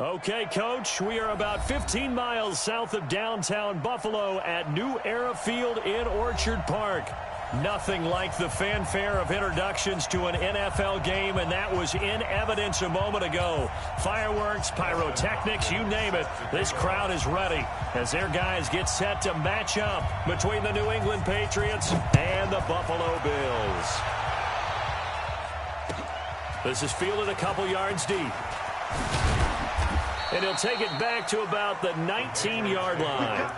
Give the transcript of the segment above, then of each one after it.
Okay, Coach, we are about 15 miles south of downtown Buffalo at New Era Field in Orchard Park. Nothing like the fanfare of introductions to an NFL game, and that was in evidence a moment ago. Fireworks, pyrotechnics, you name it. This crowd is ready as their guys get set to match up between the New England Patriots and the Buffalo Bills. This is fielded a couple yards deep. And he'll take it back to about the 19-yard line.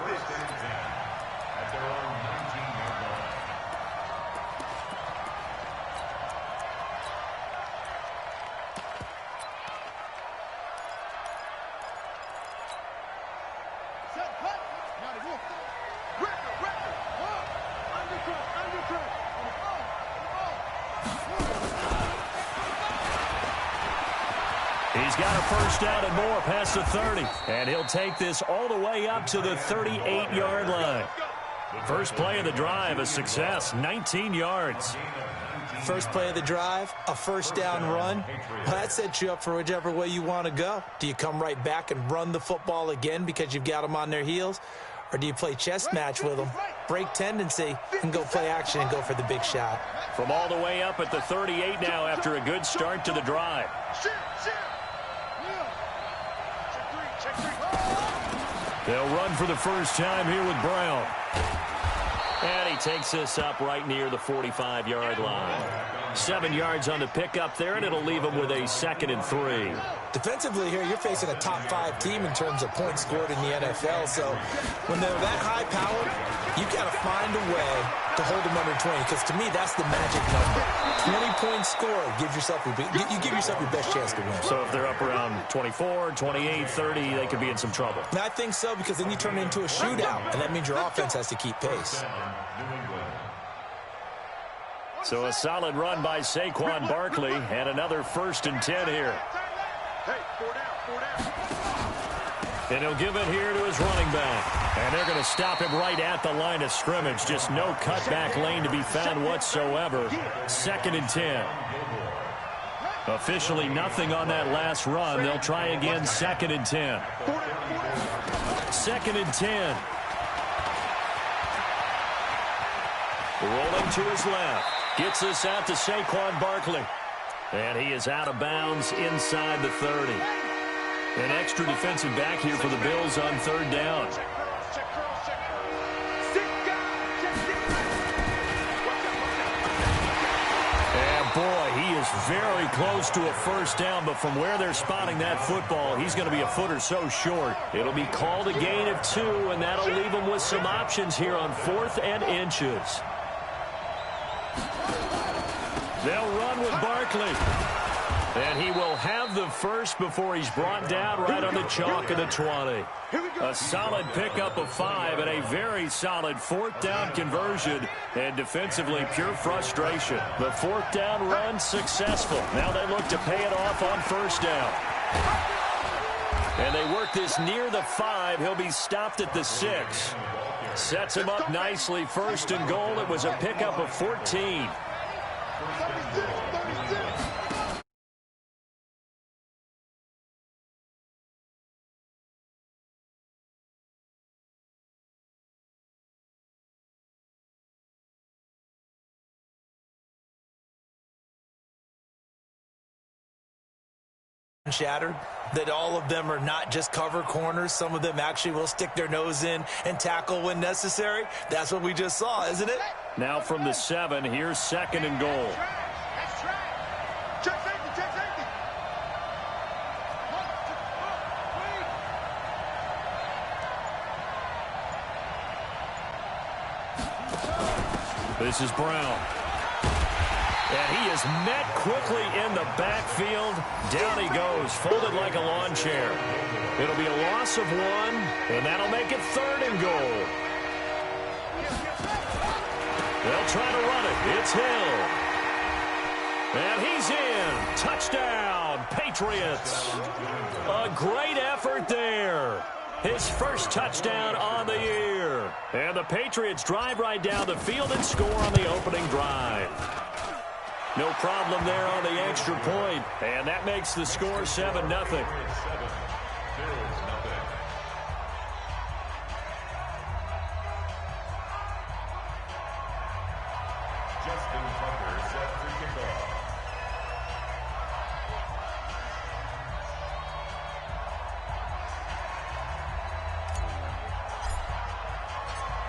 He's got a first down and more past the 30. And he'll take this all the way up to the 38-yard line. First play of the drive, a success, 19 yards. First play of the drive, a first down run. Well, that sets you up for whichever way you want to go. Do you come right back and run the football again because you've got them on their heels? Or do you play chess match with them, break tendency, and go play action and go for the big shot? From all the way up at the 38 now after a good start to the drive. They'll run for the first time here with Brown. And he takes this up right near the 45-yard line. 7 yards on the pickup there, and it'll leave him with a 2nd and 3. Defensively here, you're facing a top-5 team in terms of points scored in the NFL. So when they're that high-powered, you got to find a way to hold them under 20. Because to me, that's the magic number. 20 points scored. You give yourself your best chance to win. So if they're up around 24, 28, 30, they could be in some trouble. And I think so, because then you turn it into a shootout, and that means your offense has to keep pace. So a solid run by Saquon Barkley, and another 1st and 10 here. And he'll give it here to his running back. And they're going to stop him right at the line of scrimmage. Just no cutback lane to be found whatsoever. 2nd and 10. Officially nothing on that last run. They'll try again, 2nd and 10. 2nd and 10. Rolling to his left. Gets this out to Saquon Barkley. And he is out of bounds inside the 30. An extra defensive back here for the Bills on 3rd down. And boy, he is very close to a first down, but from where they're spotting that football, he's going to be a foot or so short. It'll be called a gain of 2, and that'll leave him with some options here on 4th and inches. They'll run with Barkley. And he will have the first before he's brought down right on the chalk of the 20. A solid pickup of 5 and a very solid 4th down conversion. And defensively, pure frustration. The 4th down run successful. Now they look to pay it off on 1st down. And they work this near the 5. He'll be stopped at the 6. Sets him up nicely. 1st and goal. It was a pickup of 14. Shattered, that all of them are not just cover corners. Some of them actually will stick their nose in and tackle when necessary. That's what we just saw, isn't it? Now from the 7, here's 2nd and goal. This is Brown. And he is met quickly in the backfield. Down he goes, folded like a lawn chair. It'll be a loss of 1, and that'll make it 3rd and goal. They'll try to run it. It's Hill. And he's in. Touchdown, Patriots. A great effort there. His first touchdown on the year. And the Patriots drive right down the field and score on the opening drive. No problem there on the extra point. And that makes the score 7-0.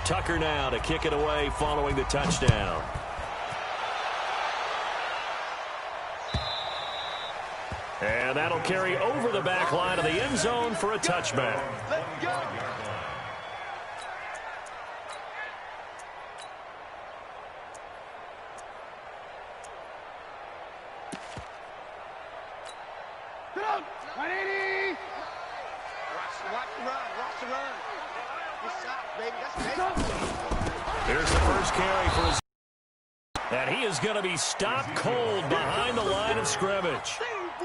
Tucker now to kick it away following the touchdown. And that'll carry over the back line of the end zone for a touchback. Let's go. Get up. 180. Watch the run. Watch the run. Good shot, baby. That's big. Here's the first carry for his. And he is going to be stopped cold behind the line of scrimmage.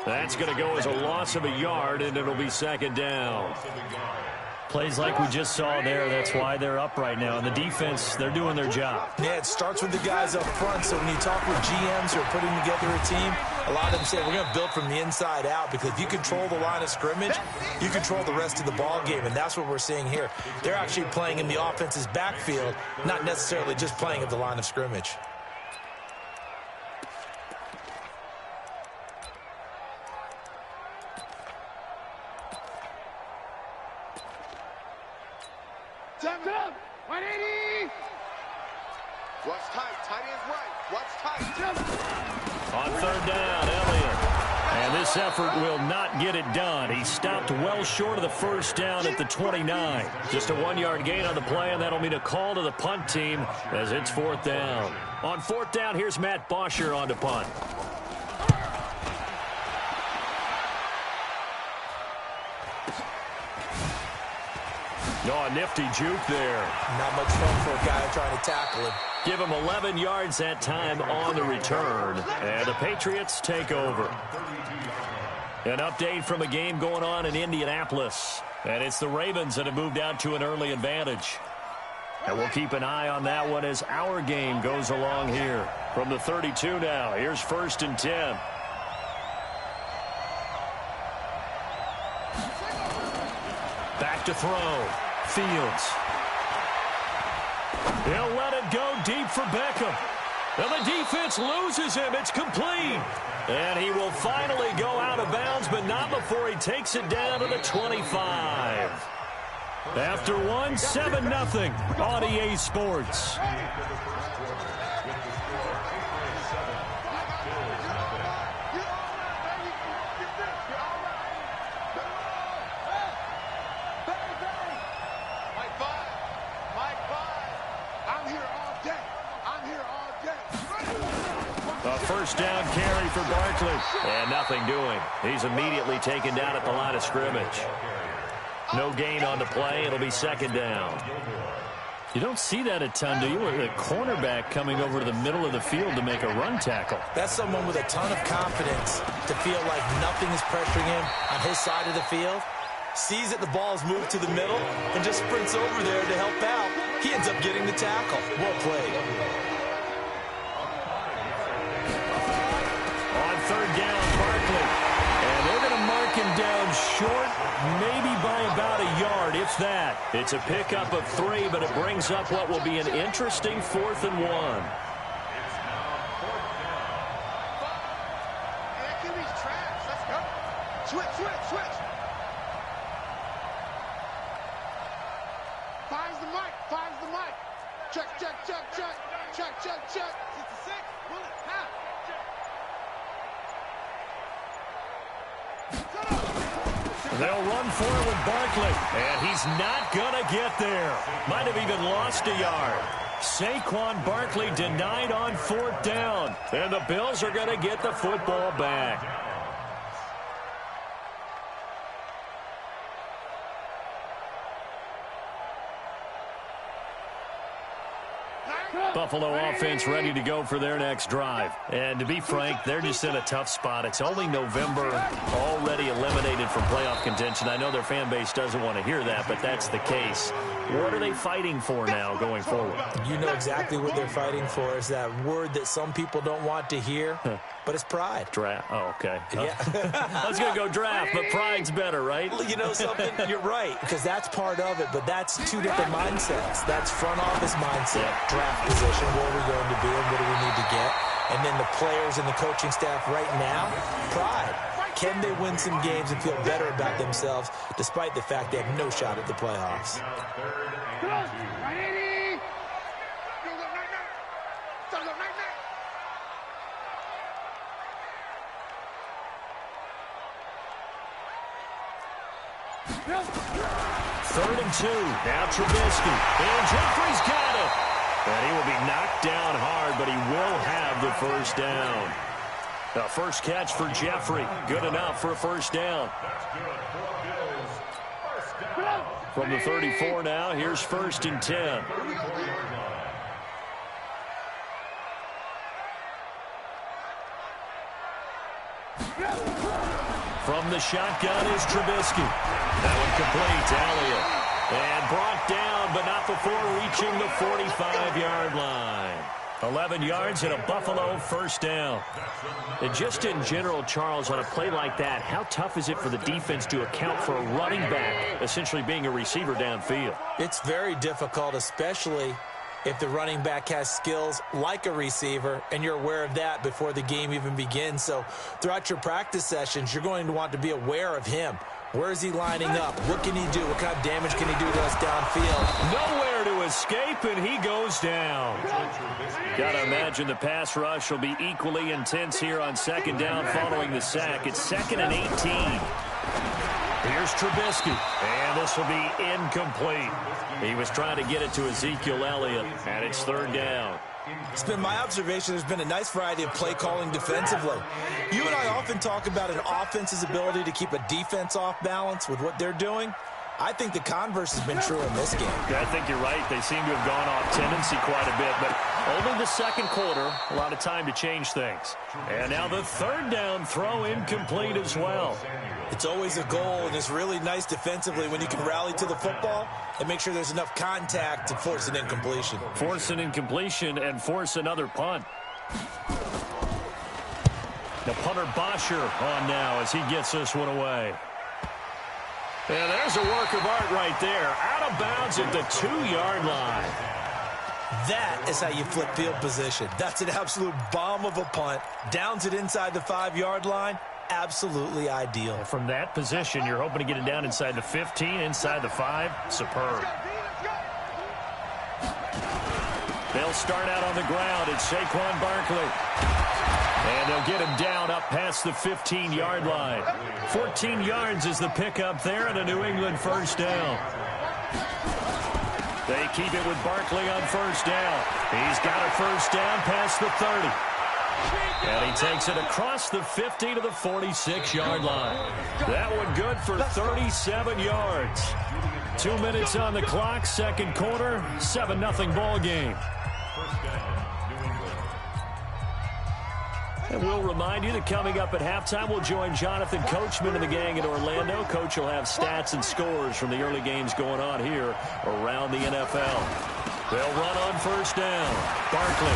That's going to go as a loss of a yard, and it'll be second down. Plays like we just saw there. That's why they're up right now. And the defense, they're doing their job. Yeah, it starts with the guys up front. So when you talk with GMs who are putting together a team, a lot of them say we're going to build from the inside out, because if you control the line of scrimmage, you control the rest of the ball game, and that's what we're seeing here. They're actually playing in the offense's backfield, not necessarily just playing at the line of scrimmage. Jump up. 180. Watch tight. Tight ends right. Watch tight. Jump. On third down, Elliott. And this effort will not get it done. He stopped well short of the first down at the 29. Just a 1-yard gain on the play, and that'll mean a call to the punt team as it's fourth down. On fourth down, here's Matt Bosher on to punt. Oh, a nifty juke there. Not much fun for a guy trying to tackle him. Give him 11 yards that time on the return. And the Patriots take over. An update from a game going on in Indianapolis. And it's the Ravens that have moved out to an early advantage. And we'll keep an eye on that one as our game goes along here. From the 32 now, here's 1st and 10. Back to throw. Fields. He'll let it go deep for Beckham. And the defense loses him. It's complete. And he will finally go out of bounds, but not before he takes it down to the 25. After one, 7-0 on EA Sports. First down carry for Barkley. And nothing doing. He's immediately taken down at the line of scrimmage. No gain on the play. It'll be second down. You don't see that a ton, do you? With a cornerback coming over to the middle of the field to make a run tackle. That's someone with a ton of confidence to feel like nothing is pressuring him on his side of the field. Sees that the ball's moved to the middle and just sprints over there to help out. He ends up getting the tackle. Well played. Third down, Barkley. And they're going to mark him down short, maybe by about a yard, if that. It's a pickup of 3, but it brings up what will be an interesting 4th and 1. Let's go. Switch. Finds the mic. Check. 66. Bullet. Half. They'll run for it with Barkley, and he's not going to get there. Might have even lost a yard. Saquon Barkley denied on 4th down, and the Bills are going to get the football back. Buffalo offense ready to go for their next drive. And to be frank, they're just in a tough spot. It's only November, already eliminated from playoff contention. I know their fan base doesn't want to hear that, but that's the case. What are they fighting for now going forward? You know exactly what they're fighting for. Is that word that some people don't want to hear, but it's pride. Draft. Oh, okay. Yeah. I was going to go draft, but pride's better, right? You know something? You're right, because that's part of it, but that's two different mindsets. That's front office mindset, draft position, where are we going to be and what do we need to get? And then the players and the coaching staff right now, pride. Can they win some games and feel better about themselves despite the fact they have no shot at the playoffs? 3rd and 2. Now Trubisky. And Jeffrey's got it. And he will be knocked down hard, but he will have the first down. The first catch for Jeffrey. Good enough for a first down. From the 34 now, here's 1st and 10. From the shotgun is Trubisky. That one complete to Elliott. And brought down, but not before reaching the 45-yard line. 11 yards and a Buffalo first down. And just in general, Charles, on a play like that, how tough is it for the defense to account for a running back essentially being a receiver downfield? It's very difficult, especially if the running back has skills like a receiver, and you're aware of that before the game even begins. So throughout your practice sessions, you're going to want to be aware of him. Where is he lining up? What can he do? What kind of damage can he do to us downfield? Nowhere to escape, and he goes down. Got to imagine the pass rush will be equally intense here on 2nd down following the sack. It's 2nd and 18. Here's Trubisky, and this will be incomplete. He was trying to get it to Ezekiel Elliott, and it's 3rd down. It's been my observation there's been a nice variety of play calling defensively. You and I often talk about an offense's ability to keep a defense off balance with what they're doing. I think the converse has been true in this game. I think you're right. They seem to have gone off tendency quite a bit, but only the 2nd quarter, a lot of time to change things. And now the 3rd down throw incomplete as well. It's always a goal, and it's really nice defensively when you can rally to the football and make sure there's enough contact to force an incompletion. Force an incompletion and force another punt. The punter Bosher on now as he gets this one away. And there's a work of art right there. Out of bounds at the 2-yard line. That is how you flip field position. That's an absolute bomb of a punt. Downs it inside the 5-yard line. Absolutely ideal. From that position, you're hoping to get it down inside the 15, inside the 5. Superb. They'll start out on the ground. It's Saquon Barkley. And they'll get him down up past the 15-yard line. 14 yards is the pickup there and a New England first down. They keep it with Barkley on first down. He's got a first down past the 30. And he takes it across the 50 to the 46-yard line. That one good for 37 yards. 2 minutes on the clock, 2nd quarter, 7-0 ball game. And we'll remind you that coming up at halftime, we'll join Jonathan Coachman and the gang in Orlando. Coach will have stats and scores from the early games going on here around the NFL. They'll run on first down. Barkley.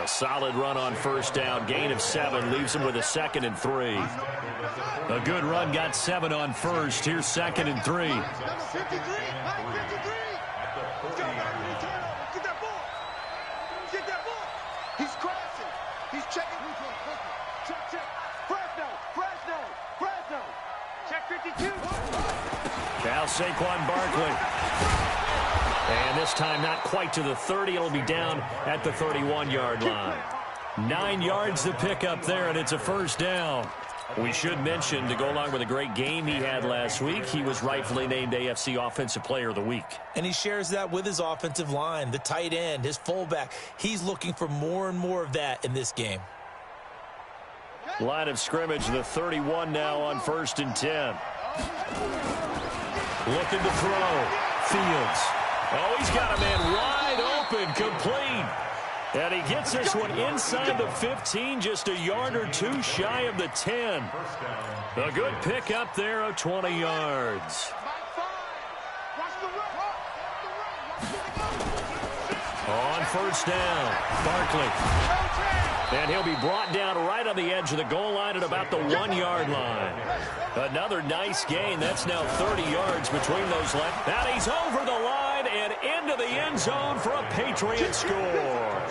A solid run on first down. Gain of 7 leaves him with a 2nd and 3. A good run got 7 on first. Here's 2nd and 3. He's crashing. He's checking. Check. Fresno. Check 52. Now Saquon Barkley. And this time not quite to the 30. It'll be down at the 31-yard line. 9 yards to pick up there, and it's a first down. We should mention, to go along with a great game he had last week, he was rightfully named AFC Offensive Player of the Week. And he shares that with his offensive line, the tight end, his fullback. He's looking for more and more of that in this game. Line of scrimmage, the 31 now on 1st and 10. Looking to throw. Fields. Oh, he's got a man wide open, complete. And he gets this one inside the 15, just a yard or 2 shy of the 10. A good pickup there of 20 yards. On first down, Barkley. And he'll be brought down right on the edge of the goal line at about the 1-yard line. Another nice gain. That's now 30 yards between those left. And he's over the line and into the end zone for a Patriot score.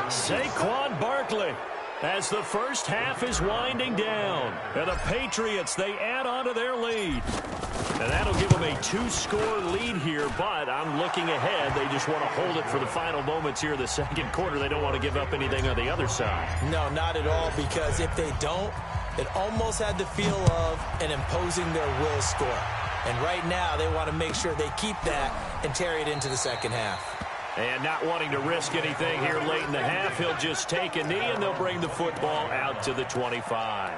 Saquon Barkley as the first half is winding down. And the Patriots, they add on to their lead. And that'll give them a 2-score lead here, but I'm looking ahead. They just want to hold it for the final moments here in the 2nd quarter. They don't want to give up anything on the other side. No, not at all, because if they don't, It almost had the feel of an imposing their will score. And right now, they want to make sure they keep that and carry it into the second half. And not wanting to risk anything here late in the half, he'll just take a knee, and they'll bring the football out to the 25.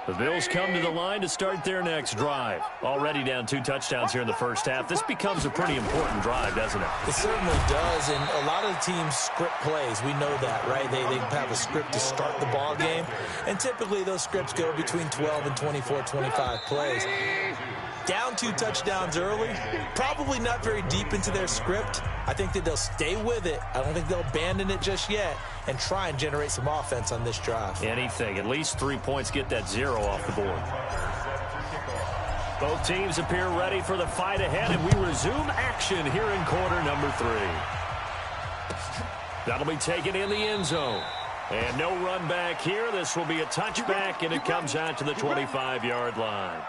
The Bills come to the line to start their next drive. Already down 2 touchdowns here in the first half. This becomes a pretty important drive, doesn't it? It certainly does, and a lot of the teams script plays. We know that, right? They have a script to start the ball game, and typically those scripts go between 12 and 24, 25 plays. Down 2 touchdowns early, probably not very deep into their script. I think that they'll stay with it. I don't think they'll abandon it just yet and try and generate some offense on this drive. Anything. At least 3 points, get that 0 off the board. Both teams appear ready for the fight ahead, and we resume action here in quarter number 3. That'll be taken in the end zone. And no run back here. This will be a touchback, and it comes out to the 25-yard line.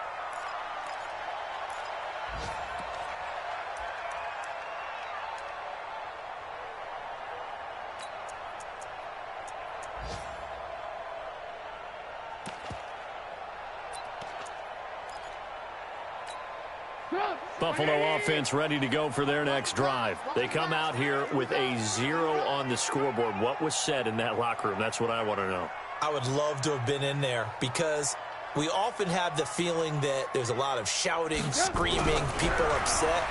Buffalo offense ready to go for their next drive. They come out here with a 0 on the scoreboard. What was said in that locker room? That's what I want to know. I would love to have been in there because we often have the feeling that there's a lot of shouting, screaming, people upset.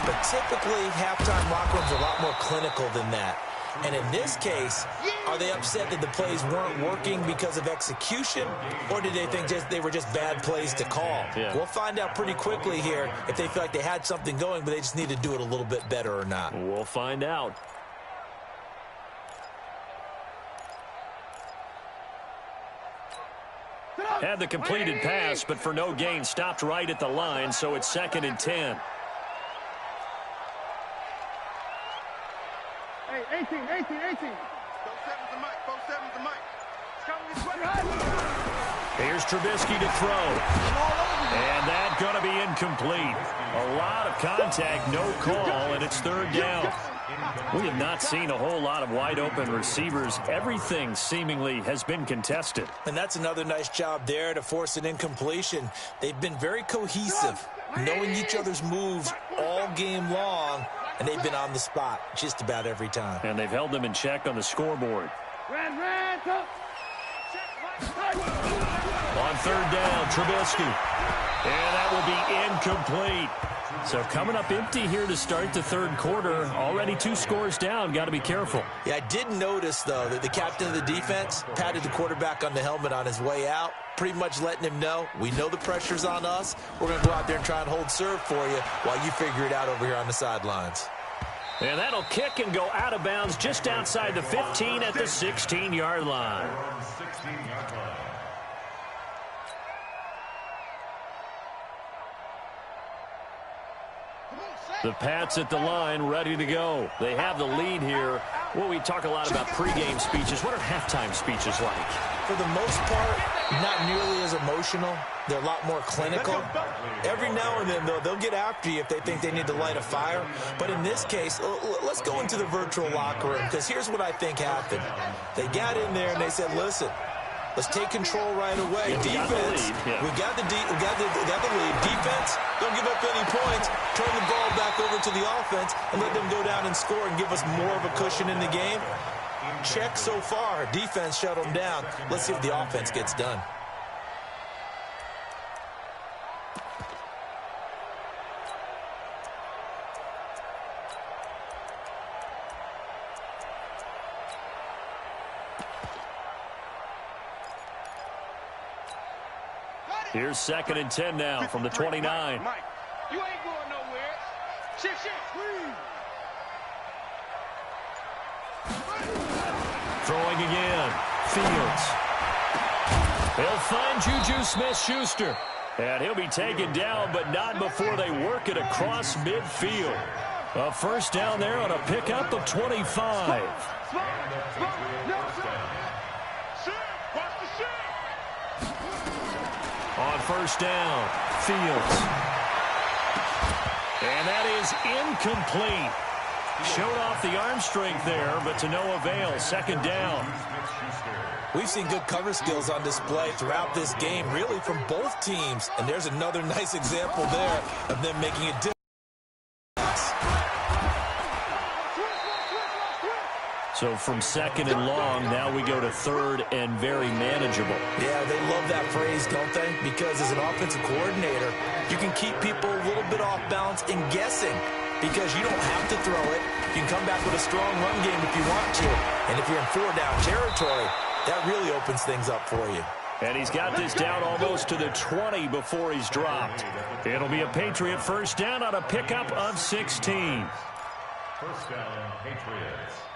But typically, halftime locker rooms are a lot more clinical than that. And in this case, are they upset that the plays weren't working because of execution, or did they think they were just bad plays to call? Yeah. We'll find out pretty quickly here if they feel like they had something going, but they just need to do it a little bit better or not. We'll find out. Had the completed pass, but for no gain, stopped right at the line, so it's 2nd and 10. Hey, 18. 4-7's the mic. 4-7's the mic. Here's Trubisky to throw. And that's going to be incomplete. A lot of contact, no call, and it's 3rd down. We have not seen a whole lot of wide-open receivers. Everything seemingly has been contested. And that's another nice job there to force an incompletion. They've been very cohesive, knowing each other's moves all game long, and they've been on the spot just about every time. And they've held them in check on the scoreboard. On 3rd down, Trubisky. And that will be incomplete. So coming up empty here to start the 3rd quarter. Already 2 scores down. Got to be careful. Yeah, I did notice, though, that the captain of the defense patted the quarterback on the helmet on his way out, pretty much letting him know, we know the pressure's on us. We're going to go out there and try and hold serve for you while you figure it out over here on the sidelines. And that'll kick and go out of bounds just outside the 15 at the 16-yard line. The Pats at the line, ready to go. They have the lead here. Well, we talk a lot about pregame speeches. What are halftime speeches like? For the most part, not nearly as emotional. They're a lot more clinical. Every now and then, though, they'll get after you if they think they need to light a fire. But in this case, let's go into the virtual locker room, because here's what I think happened. They got in there and they said, listen, let's take control right away. Defense, we got the lead. Defense, don't give up any points. Turn the ball back over to the offense and let them go down and score and give us more of a cushion in the game. Check so far. Defense shut them down. Let's see if the offense gets done. Here's 2nd and 10 now from the 29. Mike, you ain't going nowhere. Shit. Throwing again. Fields. They'll find Juju Smith-Schuster. And he'll be taken down, but not before they work it across midfield. A 1st down there on a pickup of 25. On 1st down, Fields. And that is incomplete. Showed off the arm strength there, but to no avail. Second down. We've seen good cover skills on display throughout this game, really from both teams. And there's another nice example there of them making a difference. So from second and long, now we go to third and very manageable. Yeah, they love that phrase, don't they? Because as an offensive coordinator, you can keep people a little bit off balance and guessing because you don't have to throw it. You can come back with a strong run game if you want to. And if you're in four-down territory, that really opens things up for you. And he's got this down almost to the 20 before he's dropped. It'll be a Patriot first down on a pickup of 16. First down, Patriots.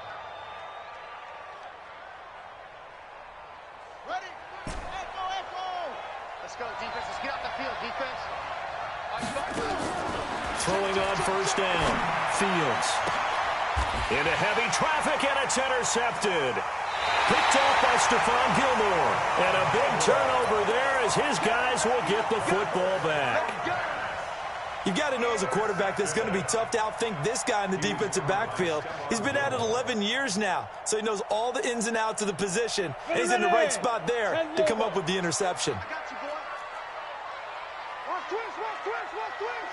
Ready? Echo, echo! Let's go, defense. Let's get off the field, defense. Throwing on first down. Fields. Into heavy traffic, and it's intercepted. Picked off by Stephon Gilmore. And a big turnover there as his guys will get the football back. You've got to know as a quarterback that's going to be tough to outthink this guy in the defensive backfield. He's been at it 11 years now, so he knows all the ins and outs of the position. And he's in the right spot there to come up with the interception.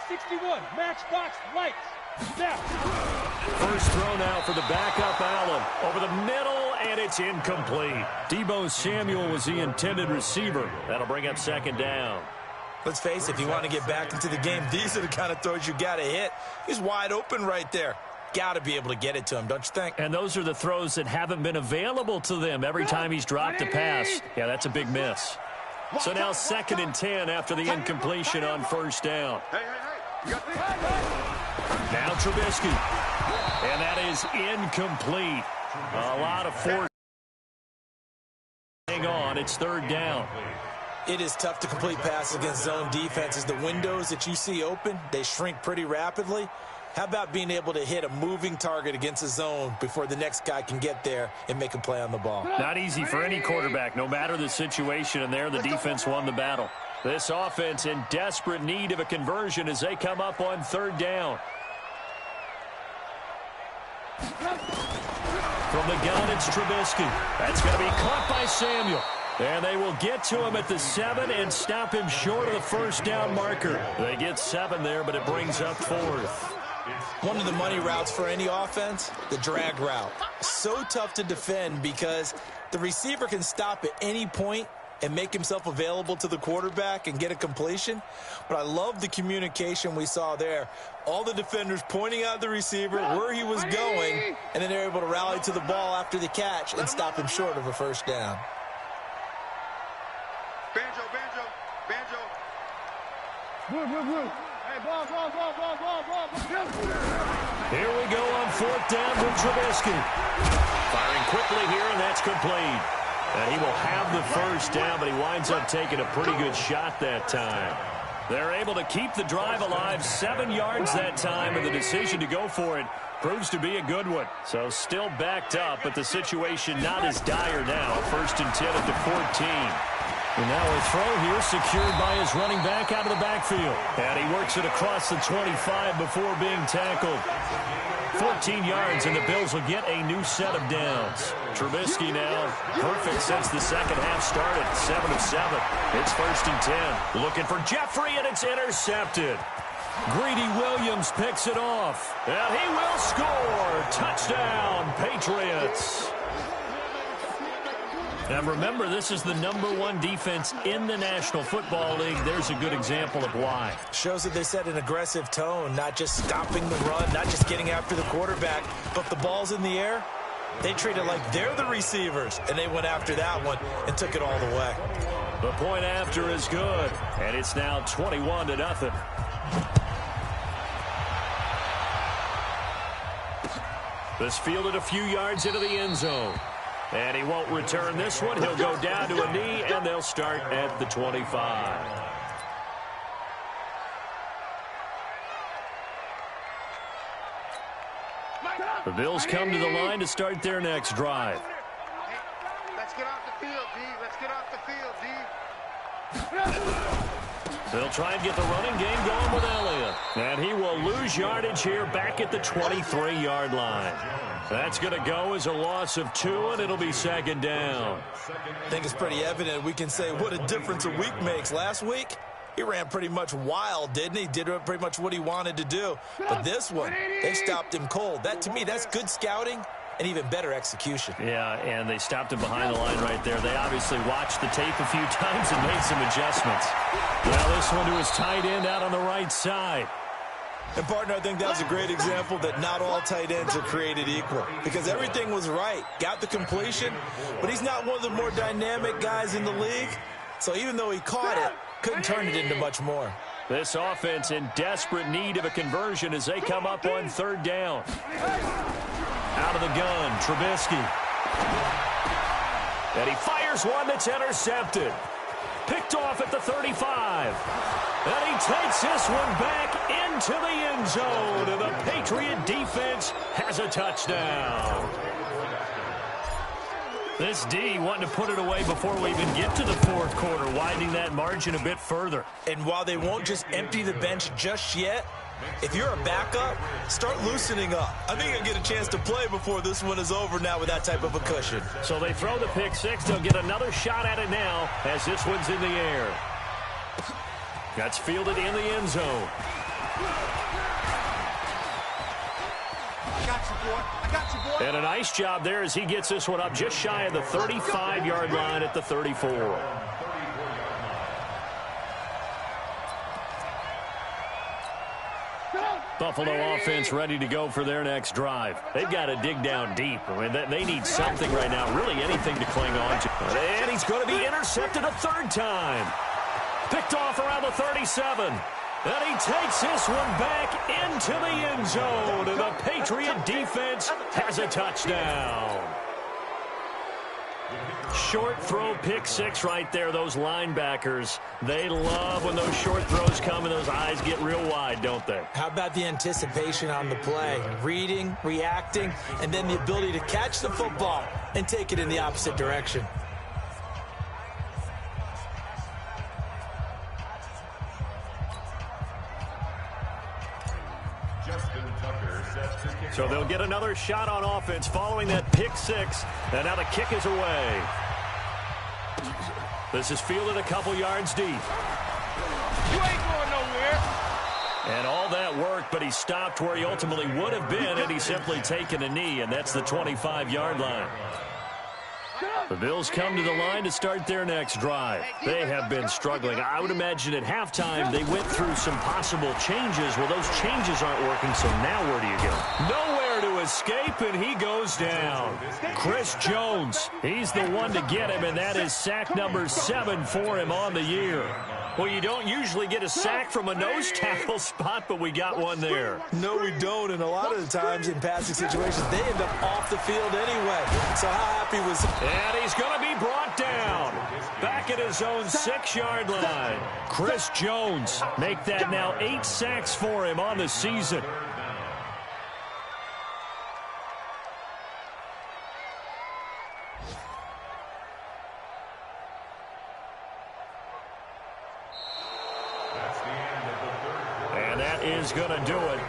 61, matchbox lights. Snap. First throw now for the backup Allen. Over the middle, and it's incomplete. Deebo Samuel was the intended receiver. That'll bring up second down. Let's face it, if you want to get back into the game, these are the kind of throws you got to hit. He's wide open right there. Got to be able to get it to him, don't you think? And those are the throws that haven't been available to them every time he's dropped a pass. Yeah, that's a big miss. So now second and 10 after the incompletion on first down. Now Trubisky. And that is incomplete. A lot of force. Hang on, it's third down. It is tough to complete passes against zone defenses. The windows that you see open, they shrink pretty rapidly. How about being able to hit a moving target against a zone before the next guy can get there and make a play on the ball? Not easy for any quarterback, no matter the situation, and there the defense won the battle. This offense in desperate need of a conversion as they come up on third down. From the gun, it's Trubisky. That's going to be caught by Samuel. And they will get to him at the 7 and stop him short of the first down marker. They get 7 there, but it brings up fourth. One of the money routes for any offense, the drag route. So tough to defend because the receiver can stop at any point and make himself available to the quarterback and get a completion. But I love the communication we saw there. All the defenders pointing out the receiver, where he was going, and then they're able to rally to the ball after the catch and stop him short of a first down. Banjo, banjo, banjo. Hey, ball. Here we go on fourth down with Trubisky. Firing quickly here, and that's complete. And he will have the first down, but he winds up taking a pretty good shot that time. They're able to keep the drive alive, 7 yards that time, and the decision to go for it proves to be a good one. So still backed up, but the situation not as dire now. First and 10 at the 14. And now a throw here secured by his running back out of the backfield. And he works it across the 25 before being tackled. 14 yards, and the Bills will get a new set of downs. Trubisky now perfect since the second half started. 7 of 7. It's first and 10. Looking for Jeffrey, and it's intercepted. Greedy Williams picks it off. And he will score. Touchdown, Patriots. Now remember, this is the #1 defense in the National Football League. There's a good example of why. Shows that they set an aggressive tone, not just stopping the run, not just getting after the quarterback, but if the ball's in the air, they treat it like they're the receivers, and they went after that one and took it all the way. The point after is good, and it's now 21-0. This fielded a few yards into the end zone. And he won't return this one. He'll go down to a knee, and they'll start at the 25. The Bills come to the line to start their next drive. Let's get off the field, D. Let's get off the field, D. They'll try and get the running game going with Elliott. And he will lose yardage here back at the 23-yard line. That's going to go as a loss of 2, and it'll be second down. I think it's pretty evident. We can say what a difference a week makes. Last week, he ran pretty much wild, didn't he? Did pretty much what he wanted to do. But this one, they stopped him cold. That, to me, that's good scouting and even better execution. Yeah, and they stopped him behind the line right there. They obviously watched the tape a few times and made some adjustments. Now this one to his tight end out on the right side. And, partner, I think that was a great example that not all tight ends are created equal because everything was right. Got the completion, but he's not one of the more dynamic guys in the league. So even though he caught it, couldn't turn it into much more. This offense in desperate need of a conversion as they come up on third down. Out of the gun, Trubisky. And he fires one that's intercepted. Picked off at the 35. And he takes this one back into the end zone. And the Patriot defense has a touchdown. This D wanting to put it away before we even get to the fourth quarter, widening that margin a bit further. And while they won't just empty the bench just yet, if you're a backup, start loosening up. I think you'll get a chance to play before this one is over now with that type of a cushion. So they throw the pick six. They'll get another shot at it now as this one's in the air. That's fielded in the end zone. I got you, boy. I got you, boy. And a nice job there as he gets this one up just shy of the 35-yard line at the 34. Buffalo offense ready to go for their next drive. They've got to dig down deep. I mean, they need something right now, really anything to cling on to. And he's going to be intercepted a third time. Picked off around the 37. And he takes this one back into the end zone. And the Patriot defense has a touchdown. Short throw pick six right there. Those linebackers, they love when those short throws come and those eyes get real wide, don't they? How about the anticipation on the play? Reading, reacting, and then the ability to catch the football and take it in the opposite direction. So they'll get another shot on offense following that pick six. And now the kick is away. This is fielded a couple yards deep. You ain't going nowhere. And all that work, but he stopped where he ultimately would have been had he simply taken a knee, and that's the 25-yard line. The Bills come to the line to start their next drive. They have been struggling. I would imagine at halftime they went through some possible changes. Well, those changes aren't working, so now where do you go? Nowhere to escape, and he goes down. Chris Jones, he's the one to get him, and that is sack number 7 for him on the year. Well, you don't usually get a sack from a nose tackle spot, but we got one there. No, we don't, and a lot of the times in passing situations, they end up off the field anyway. So how happy was he? And he's going to be brought down. Back at his own 6-yard line. Chris Jones, make that now 8 sacks for him on the season. Is going to do it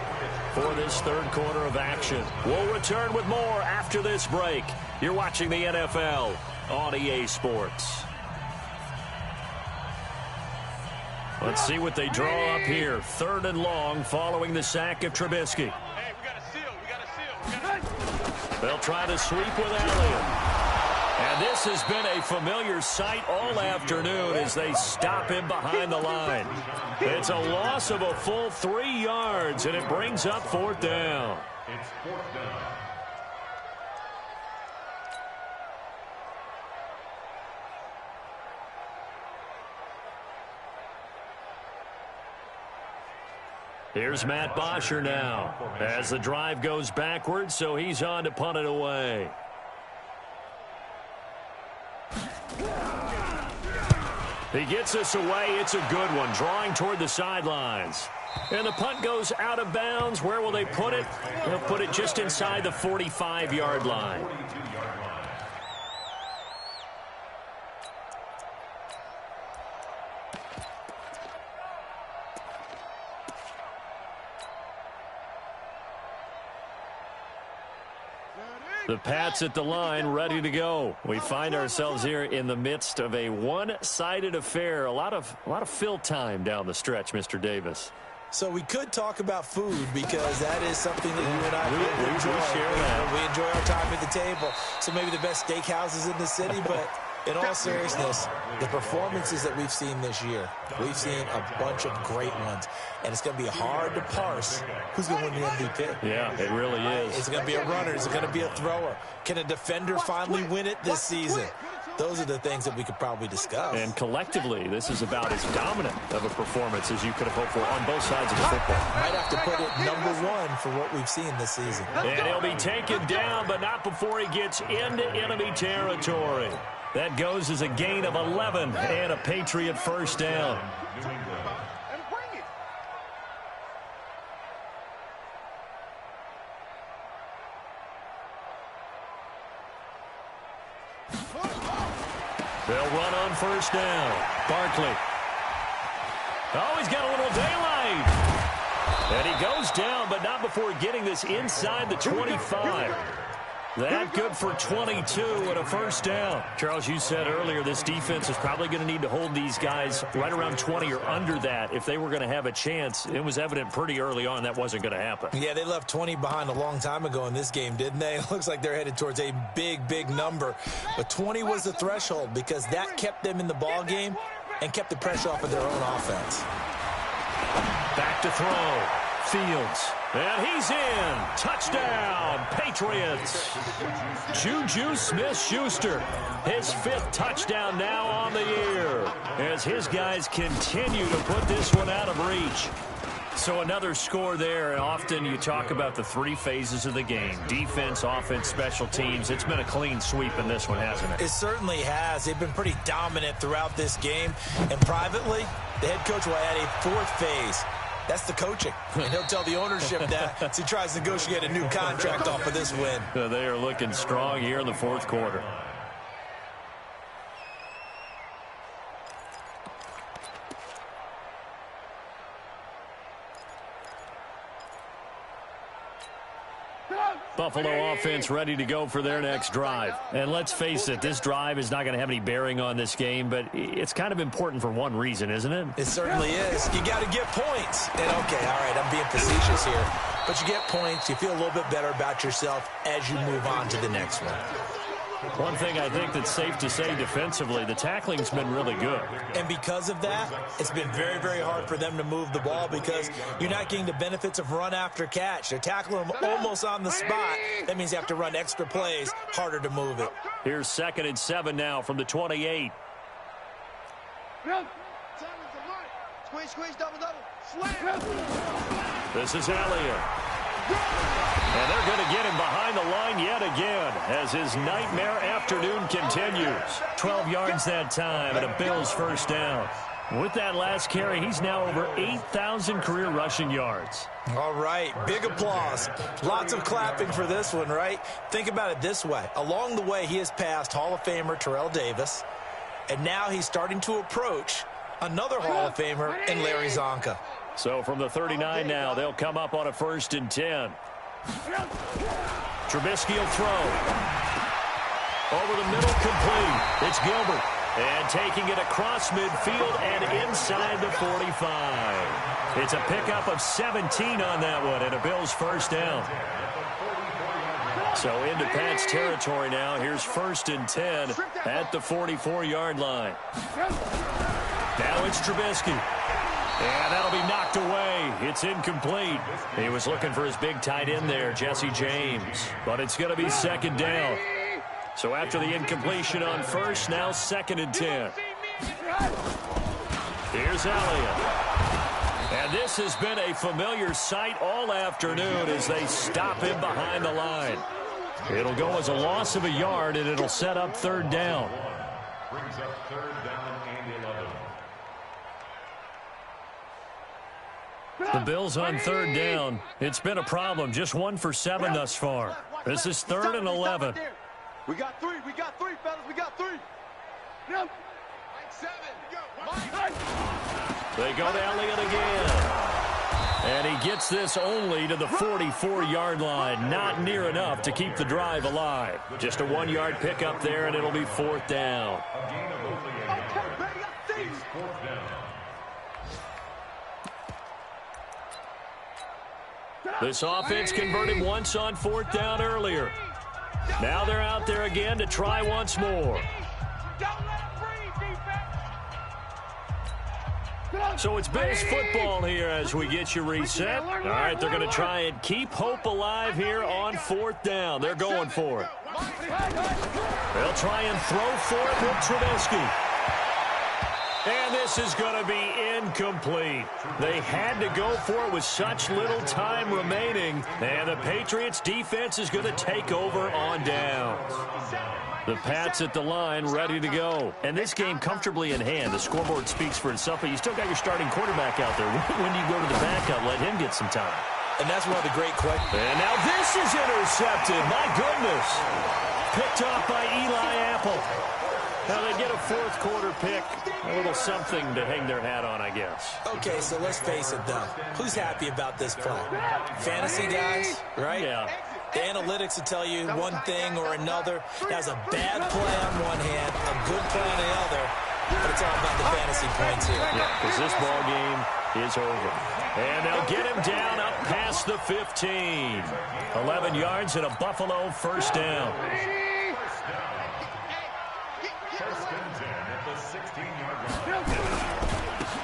for this third quarter of action. We'll return with more after this break. You're watching the NFL on EA Sports. Let's see what they draw up here. 3rd and long following the sack of Trubisky. Hey, we got a seal. We got a seal. They'll try to sweep with Elliott. And this has been a familiar sight all afternoon as they stop him behind the line. It's a loss of a full 3 yards, and it brings up 4th down. It's 4th down. Here's Matt Bosher now as the drive goes backwards, so he's on to punt it away. He gets this away. It's a good one, drawing toward the sidelines. And the punt goes out of bounds. Where will they put it? They'll put it just inside the 45-yard line. The Pats at the line, ready to go. We find ourselves here in the midst of a one-sided affair. A lot of fill time down the stretch, Mr. Davis. So we could talk about food because that is something that you and I really enjoy. We share that. We enjoy our time at the table. So maybe the best steakhouses in the city, but in all seriousness, the performances that we've seen this year, we've seen a bunch of great ones. And it's going to be hard to parse who's going to win the MVP. Yeah, it really is. Is it going to be a runner? Is it going to be a thrower? Can a defender finally win it this season? Those are the things that we could probably discuss. And collectively, this is about as dominant of a performance as you could have hoped for on both sides of the football. Might have to put it #1 for what we've seen this season. And he'll be taken down, but not before he gets into enemy territory. That goes as a gain of 11 and a Patriot first down. They'll run on first down. Barkley. Oh, he's got a little daylight. And he goes down, but not before getting this inside the 25. That good for 22 and a first down. Charles, you said earlier this defense is probably going to need to hold these guys right around 20 or under that if they were going to have a chance. It was evident pretty early on that wasn't going to happen. Yeah, they left 20 behind a long time ago in this game, didn't they? It looks like they're headed towards a big, big number. But 20 was the threshold because that kept them in the ball game and kept the pressure off of their own offense. Back to throw. Fields. And he's in. Touchdown, Patriots. Juju Smith-Schuster, his 5th touchdown now on the year as his guys continue to put this one out of reach. So another score there, and often you talk about the 3 phases of the game. Defense, offense, special teams. It's been a clean sweep in this one, hasn't it? It certainly has. They've been pretty dominant throughout this game. And privately, the head coach will add a 4th phase. That's the coaching. And he'll tell the ownership that as he tries to negotiate a new contract off of this win. They are looking strong here in the 4th quarter. Buffalo offense ready to go for their next drive. And let's face it, this drive is not going to have any bearing on this game, but it's kind of important for one reason, isn't it? It certainly is. You got to get points. And, okay, all right, I'm being facetious here. But you get points, you feel a little bit better about yourself as you move on to the next one. One thing I think that's safe to say defensively, the tackling's been really good. And because of that, it's been very, very hard for them to move the ball because you're not getting the benefits of run after catch. They're tackling them almost on the spot. That means you have to run extra plays, harder to move it. Here's 2nd and 7 now from the 28. Squeeze, double. Slam. This is Elliott. And they're going to get him behind the line yet again as his nightmare afternoon continues. 12 yards that time and a Bills first down. With that last carry, he's now over 8,000 career rushing yards. All right, big applause. Lots of clapping for this one, right? Think about it this way. Along the way, he has passed Hall of Famer Terrell Davis, and now he's starting to approach another Hall of Famer in Larry Zonka. So from the 39 now, they'll come up on a 1st and 10. Trubisky will throw. Over the middle, complete. It's Gilbert. And taking it across midfield and inside the 45. It's a pickup of 17 on that one and a Bills first down. So into Pat's territory now. Here's 1st and 10 at the 44-yard line. Now it's Trubisky. And that'll be knocked away. It's incomplete. He was looking for his big tight end there, Jesse James. But it's going to be 2nd down. So after the incompletion on 1st, now 2nd and 10. Here's Elliott. And this has been a familiar sight all afternoon as they stop him behind the line. It'll go as a loss of a yard, and it'll set up 3rd down. Brings up 3rd down and 11. The Bills on 3rd down. It's been a problem. Just 1 for 7 thus far. This is 3rd and 11. We got 3, fellas, we got 3. Mike 7, They go to Elliott again. And he gets this only to the 44-yard line. Not near enough to keep the drive alive. Just a 1-yard pickup there, and it'll be 4th down. This offense converted once on 4th down earlier. Now they're out there again to try once more. So it's Bills football here as we get you reset. All right, they're going to try and keep hope alive here on 4th down. They're going for it. They'll try and throw for it with Trubisky. And this is going to be incomplete. They had to go for it with such little time remaining. And the Patriots defense is going to take over on downs. The Pats at the line, ready to go. And this game comfortably in hand. The scoreboard speaks for itself, but you still got your starting quarterback out there. When you go to the backup, let him get some time. And that's one of the great questions. And now this is intercepted. My goodness. Picked off by Eli Apple. Now they get a 4th quarter pick. A little something to hang their hat on, I guess. Okay, so let's face it, though. Who's happy about this play? Fantasy guys, right? Yeah. The analytics will tell you one thing or another. That's a bad play on one hand, a good play on the other, but it's all about the fantasy points here. Yeah, because this ball game is over. And they'll get him down up past the 15. 11 yards and a Buffalo 1st down.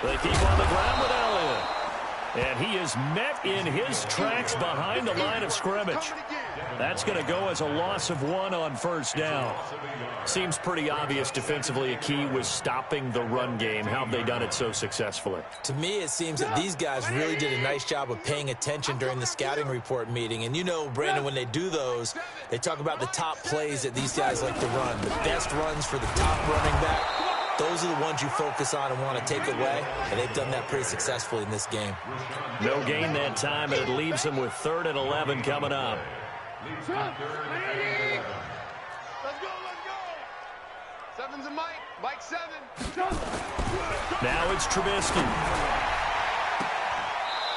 They keep on the ground with Elliott. And he is met in his tracks behind the line of scrimmage. That's going to go as a loss of 1 on 1st down. Seems pretty obvious defensively a key was stopping the run game. How have they done it so successfully? To me, it seems that these guys really did a nice job of paying attention during the scouting report meeting. And you know, Brandon, when they do those, they talk about the top plays that these guys like to run. The best runs for the top running back. Those are the ones you focus on and want to take away, and they've done that pretty successfully in this game. No gain that time, and it leaves them with 3rd and 11 coming up. Let's go. 7's a Mike. Mike 7. Now it's Trubisky.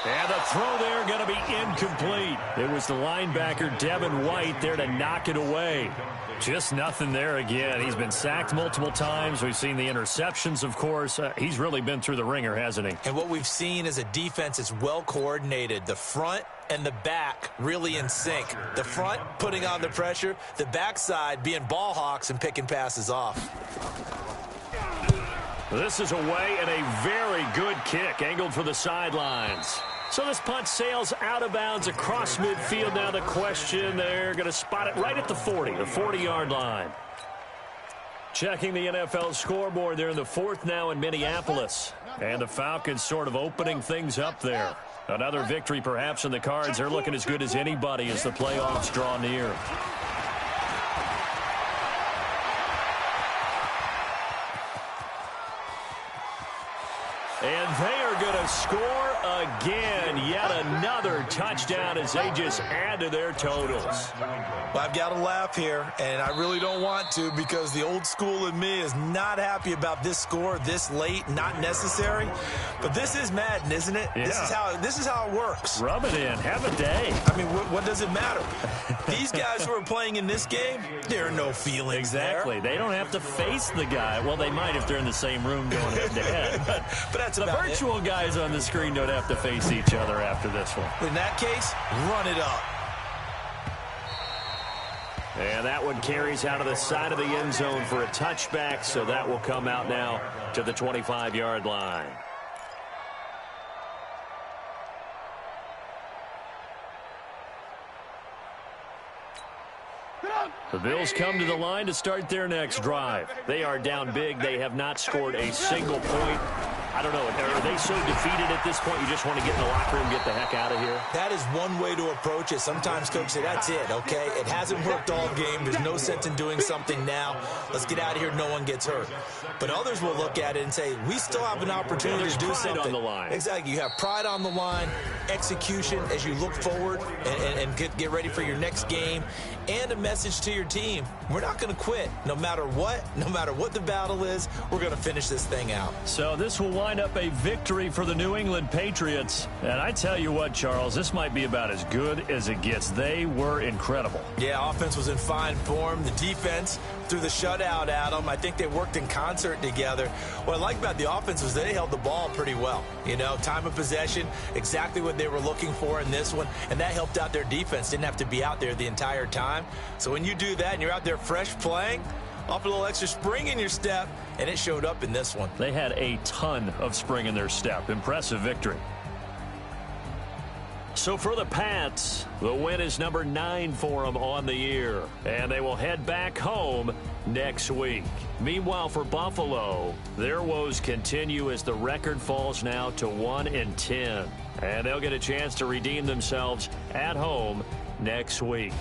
And the throw there going to be incomplete. It was the linebacker, Devin White, there to knock it away. Just nothing there again. He's been sacked multiple times. We've seen the interceptions, of course. He's really been through the ringer, hasn't he? And what we've seen is a defense that's well coordinated. The front and the back really in sync. The front putting on the pressure, the backside being ball hawks and picking passes off. This is away and a very good kick angled for the sidelines. So this punt sails out of bounds across midfield. Now the question, they're going to spot it right at the 40, the 40-yard line. Checking the NFL scoreboard, they're in the 4th now in Minneapolis. And the Falcons sort of opening things up there. Another victory perhaps in the cards. They're looking as good as anybody as the playoffs draw near. And they are going to score again. Yet another touchdown as they just add to their totals. Well, I've got to laugh here, and I really don't want to because the old school in me is not happy about this score this late, not necessary. But this is Madden, isn't it? Yeah. This is how it works. Rub it in. Have a day. I mean, what does it matter? These guys who are playing in this game, there are no feelings Exactly. there. They don't have to face the guy. Well, they might if they're in the same room going head-to-head. But that's the about virtual guys on the screen don't have to face each other after this one. In that case, run it up. And that one carries out of the side of the end zone for a touchback, so that will come out now to the 25-yard line. The Bills come to the line to start their next drive. They are down big. They have not scored a single point. I don't know. Are they so defeated at this point you just want to get in the locker room and get the heck out of here? That is one way to approach it. Sometimes coaches say, that's it, okay? It hasn't worked all game. There's no sense in doing something now. Let's get out of here. No one gets hurt. But others will look at it and say, we still have an opportunity to do something. On the line. Exactly. You have pride on the line. execution as you look forward and get ready for your next game, and a message to your team. We're not going to quit no matter what the battle is. We're going to finish this thing out. So this will wind up a victory for the New England Patriots. And I tell you what, Charles, this might be about as good as it gets. They were incredible. Yeah, offense was in fine form. The defense threw the shutout at them. I think they worked in concert together. What I like about the offense was they held the ball pretty well. You know, time of possession, exactly what they were looking for in this one, and that helped out their defense. Didn't have to be out there the entire time. So when you do that and you're out there fresh playing, off a little extra spring in your step, and it showed up in this one. They had a ton of spring in their step. Impressive victory. So for the Pats, the win is number 9 for them on the year, and they will head back home next week. Meanwhile, for Buffalo, their woes continue as the record falls now to 1-10, and they'll get a chance to redeem themselves at home next week.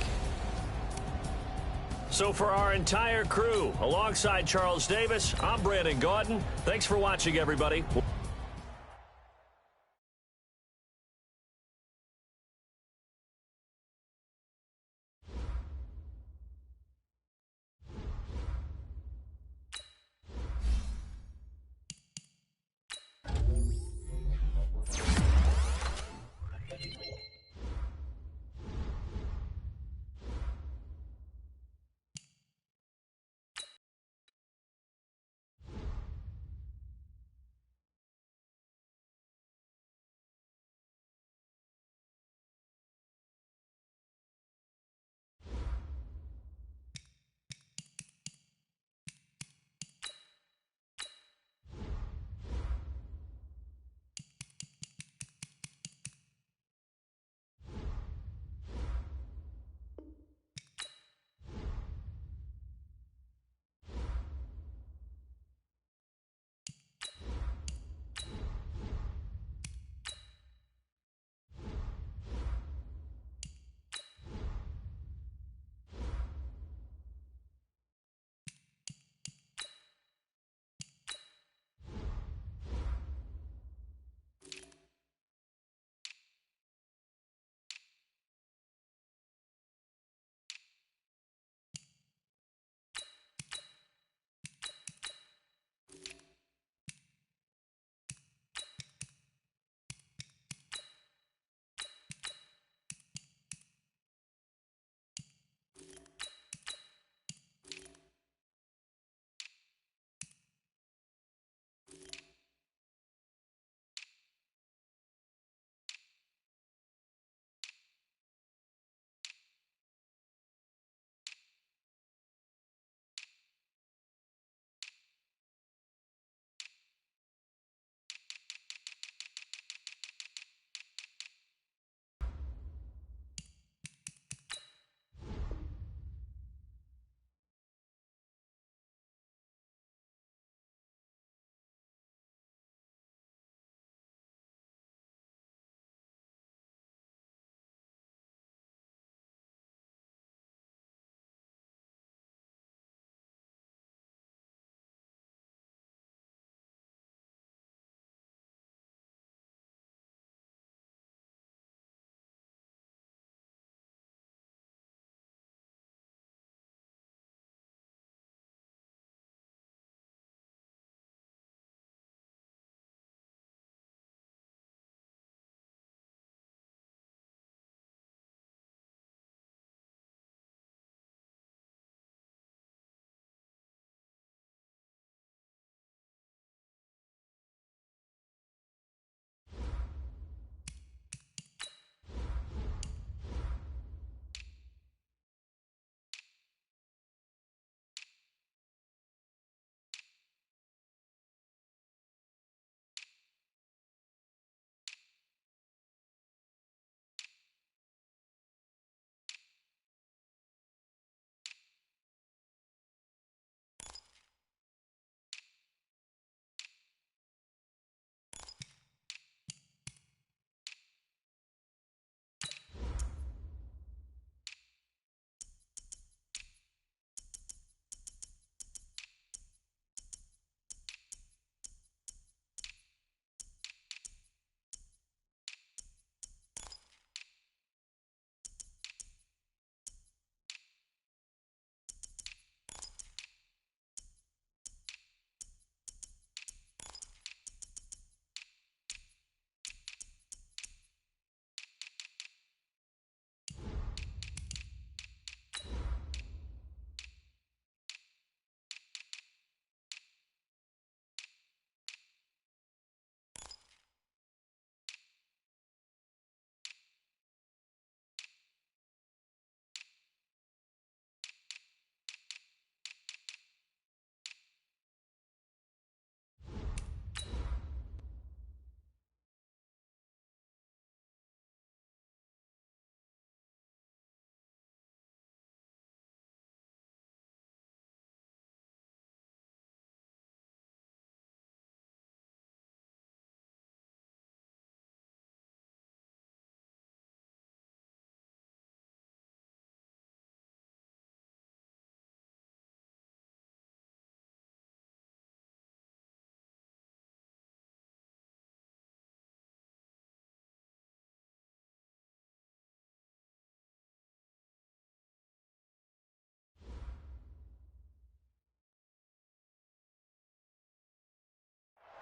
So for our entire crew, alongside Charles Davis, I'm Brandon Gaudin. Thanks for watching, everybody.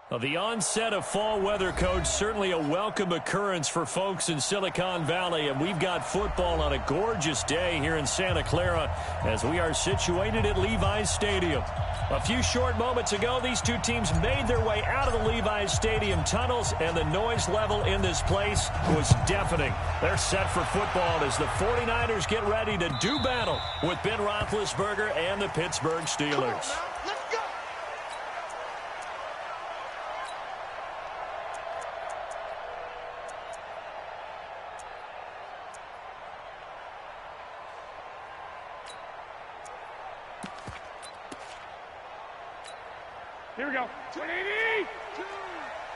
Well, the onset of fall weather, Coach, certainly a welcome occurrence for folks in Silicon Valley, and we've got football on a gorgeous day here in Santa Clara as we are situated at Levi's Stadium. A few short moments ago, these two teams made their way out of the Levi's Stadium tunnels, and the noise level in this place was deafening. They're set for football as the 49ers get ready to do battle with Ben Roethlisberger and the Pittsburgh Steelers. Here we go. 180.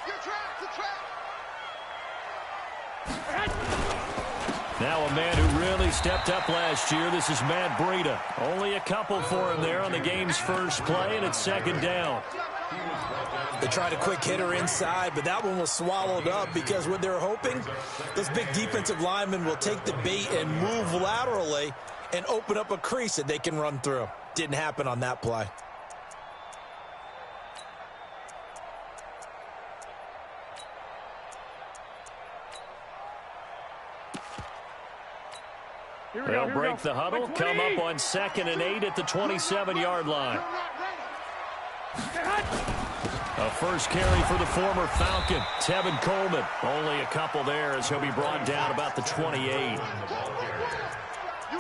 Your trap, the trap. Now a man who really stepped up last year. This is Matt Breida. Only a couple for him there on the game's first play, and it's second down. They tried a quick hitter inside, but that one was swallowed up because what they're hoping, those big defensive linemen will take the bait and move laterally and open up a crease that they can run through. Didn't happen on that play. They'll break the huddle, come up on 2nd and 8 at the 27-yard line. A first carry for the former Falcon, Tevin Coleman. Only a couple there as he'll be brought down about the 28.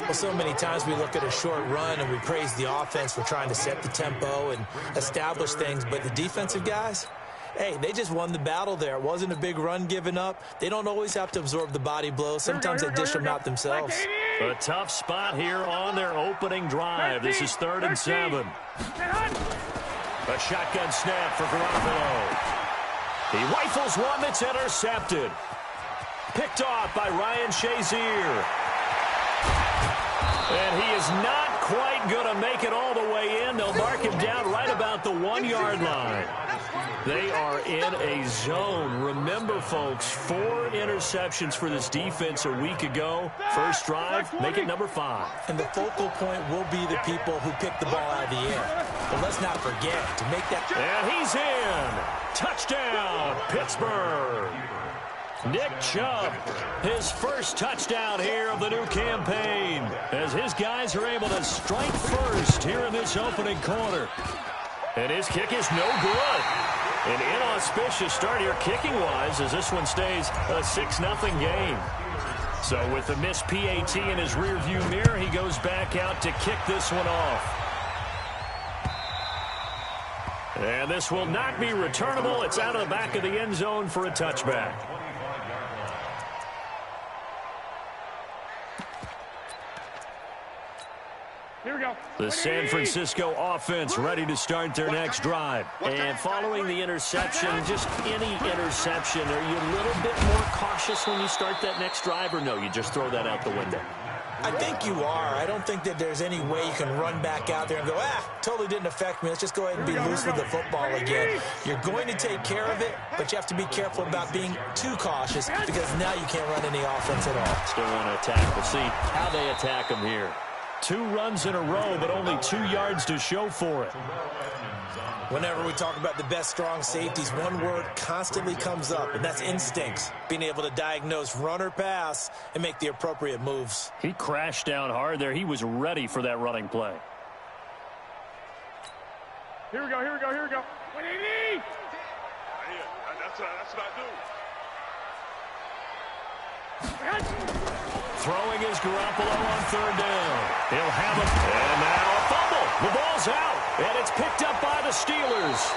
Well, so many times we look at a short run and we praise the offense for trying to set the tempo and establish things, but the defensive guys, hey, they just won the battle there. It wasn't a big run given up. They don't always have to absorb the body blows. Sometimes they dish them out themselves. A tough spot here on their opening drive. This is 3rd and 7. A shotgun snap for Garoppolo. He rifles one that's intercepted. Picked off by Ryan Shazier. And he is not quite going to make it all the way in. They'll mark him down right about the 1-yard line. They are in a zone. Remember, folks, 4 interceptions for this defense a week ago. First drive, make it number 5. And the focal point will be the people who pick the ball out of the air. But let's not forget to make that. And he's in. Touchdown, Pittsburgh. Nick Chubb, his first touchdown here of the new campaign, as his guys are able to strike first here in this opening quarter. And his kick is no good. An inauspicious start here kicking-wise as this one stays a 6-0 game. So with the missed PAT in his rearview mirror, he goes back out to kick this one off. And this will not be returnable. It's out of the back of the end zone for a touchback. Here we go. The San Francisco offense ready to start their next drive. And following the interception, just any interception, are you a little bit more cautious when you start that next drive, or no, you just throw that out the window? I think you are. I don't think that there's any way you can run back out there and go, totally didn't affect me. Let's just go ahead and be loose with the football again. You're going to take care of it, but you have to be careful about being too cautious because now you can't run any offense at all. Still want to attack. We'll see how they attack them here. 2 runs in a row, but only 2 yards to show for it. Whenever we talk about the best strong safeties, one word constantly comes up, and that's instincts. Being able to diagnose run or pass and make the appropriate moves. He crashed down hard there. He was ready for that running play. Here we go, here we go, here we go. 180! That's what I do. Throwing is Garoppolo on 3rd down. He'll have him. And now a fumble. The ball's out. And it's picked up by the Steelers.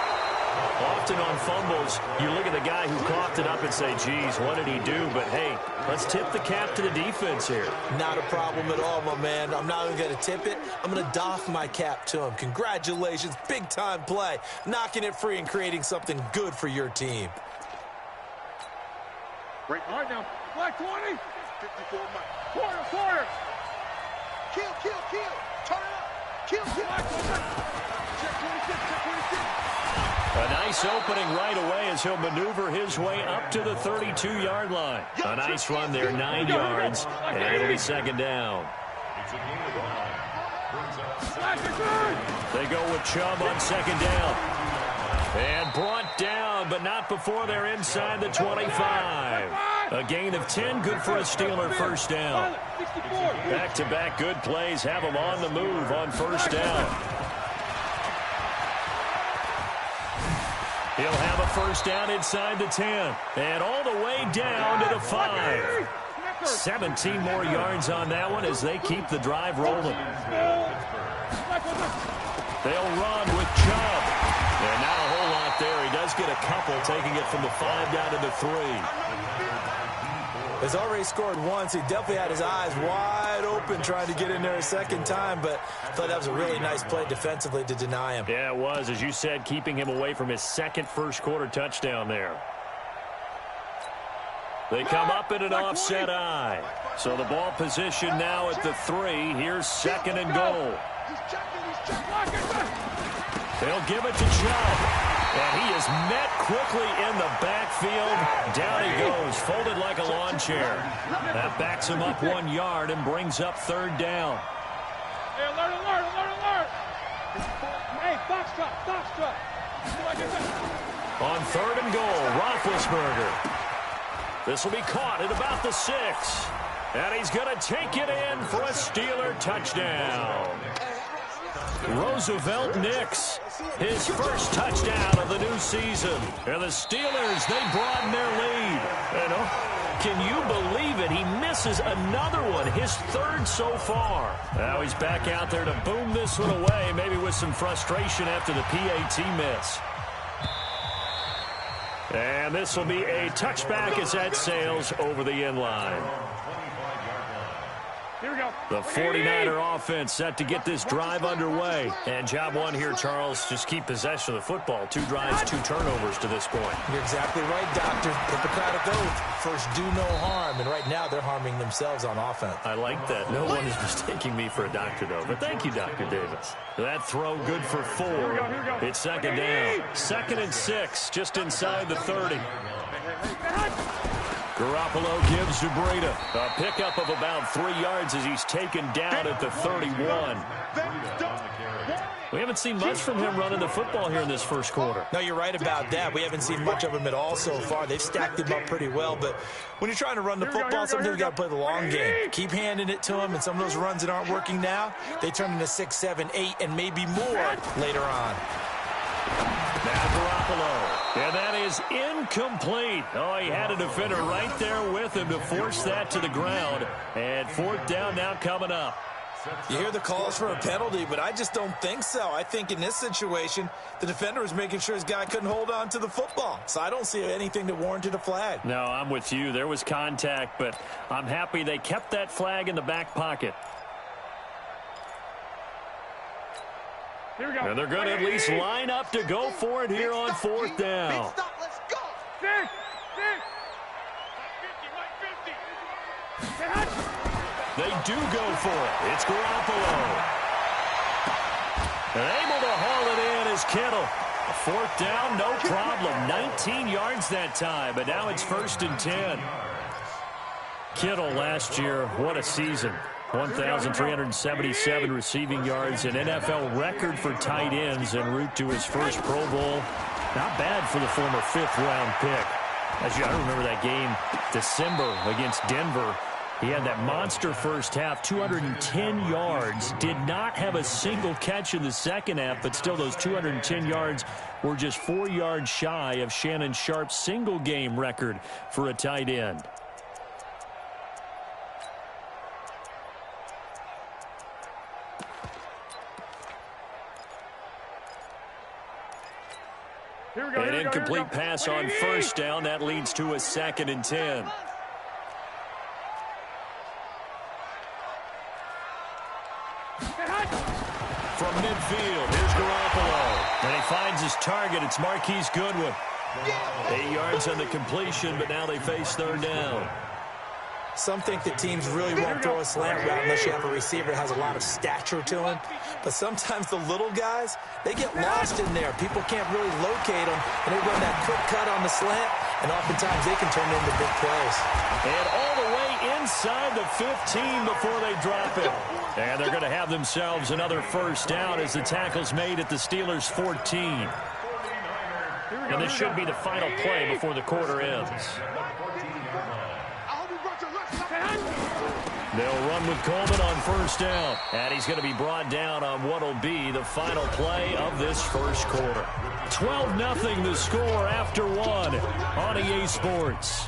Often on fumbles, you look at the guy who coughed it up and say, geez, what did he do? But, hey, let's tip the cap to the defense here. Not a problem at all, my man. I'm not even going to tip it. I'm going to doff my cap to him. Congratulations. Big-time play. Knocking it free and creating something good for your team. All right, now. Black 20. 54 miles. Quarter. Kill. Turn it up. Kill. Check 26. A nice opening right away as he'll maneuver his way up to the 32-yard line. A nice run there, 9 yards, and it'll be 2nd down. They go with Chubb on 2nd down. And brought down, but not before they're inside the 25. A gain of 10, good for a Steeler first down. Back-to-back good plays have them on the move on first down. He'll have a first down inside the 10. And all the way down to the 5. 17 more yards on that one as they keep the drive rolling. They'll run with Chubb. And not a whole lot there. He does get a couple, taking it from the 5 down to the 3. He's already scored once. He definitely had his eyes wide open trying to get in there a second time, but I thought that was a really nice play defensively to deny him. Yeah, it was, as you said, keeping him away from his second first-quarter touchdown there. They come up in an offset eye. So the ball position now at the 3. Here's second and goal. They'll give it to Chubb. And he is met quickly in the backfield. Down he goes, folded like a lawn chair. That backs him up 1 yard and brings up third down. Hey, alert. Hey, box truck. On third and goal, Roethlisberger. This will be caught at about the 6. And he's going to take it in for a Steeler touchdown. Roosevelt Nix, his first touchdown of the new season. And the Steelers, they broaden their lead. And can you believe it? He misses another one, his third so far. Now he's back out there to boom this one away, maybe with some frustration after the PAT miss. And this will be a touchback as that sails over the end line. Here we go. The 49er offense set to get this drive underway. And job one here, Charles, just keep possession of the football. 2 drives, 2 turnovers to this point. You're exactly right, Doctor. Hippocratic oath. First, do no harm. And right now, they're harming themselves on offense. I like that. No one is mistaking me for a doctor, though. But thank you, Dr. Davis. That throw good for 4. Here we go. It's second down. 2nd and 6, just inside the 30. Garoppolo gives to Breida. A pickup of about 3 yards as he's taken down at the 31. We haven't seen much from him running the football here in this first quarter. No, you're right about that. We haven't seen much of him at all so far. They've stacked him up pretty well, but when you're trying to run the football, sometimes you got to play the long game. Keep handing it to him, and some of those runs that aren't working now, they turn into 6, 7, 8, and maybe more later on. Now Garoppolo. And that is incomplete. Oh, he had a defender right there with him to force that to the ground. And 4th down now coming up. You hear the calls for a penalty, but I just don't think so. I think in this situation, the defender was making sure his guy couldn't hold on to the football. So I don't see anything that warranted a flag. No, I'm with you. There was contact, but I'm happy they kept that flag in the back pocket. Here we go. And they're going to at least line up to go for it here on 4th down. Let's go. 6. They do go for it. It's Garoppolo. And able to haul it in is Kittle. 4th down, no problem. 19 yards that time, but now it's 1st and 10. Kittle last year, what a season. 1,377 receiving yards, an NFL record for tight ends en route to his first Pro Bowl. Not bad for the former 5th-round pick. I remember that game, December against Denver. He had that monster first half, 210 yards. Did not have a single catch in the second half, but still those 210 yards were just 4 yards shy of Shannon Sharp's single-game record for a tight end. An incomplete pass on first down. That leads to a 2nd and 10. From midfield, here's Garoppolo. And he finds his target. It's Marquise Goodwin. 8 yards on the completion, but now they face 3rd down. Some think that teams really won't throw a slant route unless you have a receiver that has a lot of stature to him. But sometimes the little guys, they get lost in there. People can't really locate them, and they run that quick cut on the slant, and oftentimes they can turn into big plays. And all the way inside the 15 before they drop it. And they're going to have themselves another first down as the tackle's made at the Steelers' 14. And this should be the final play before the quarter ends. They'll run with Coleman on first down. And he's going to be brought down on what will be the final play of this first quarter. 12-0 the score after one on EA Sports.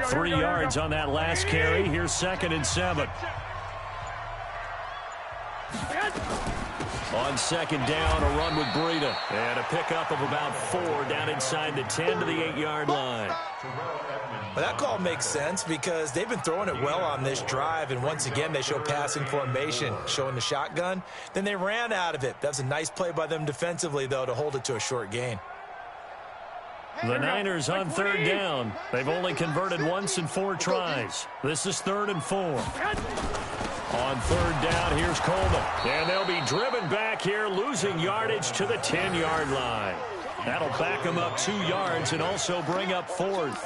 Three yards on that last carry. Here's 2nd and 7. On 2nd down, a run with Breida. And a pickup of about 4 down inside the 10 to the 8-yard line. Well, that call makes sense because they've been throwing it well on this drive, and once again they show passing formation, showing the shotgun. Then they ran out of it. That was a nice play by them defensively, though, to hold it to a short gain. The Niners on 3rd down. They've only converted once in 4 tries. This is 3rd and 4. On 3rd down, here's Coleman. And they'll be driven back here, losing yardage to the 10-yard line. That'll back them up 2 yards and also bring up 4th.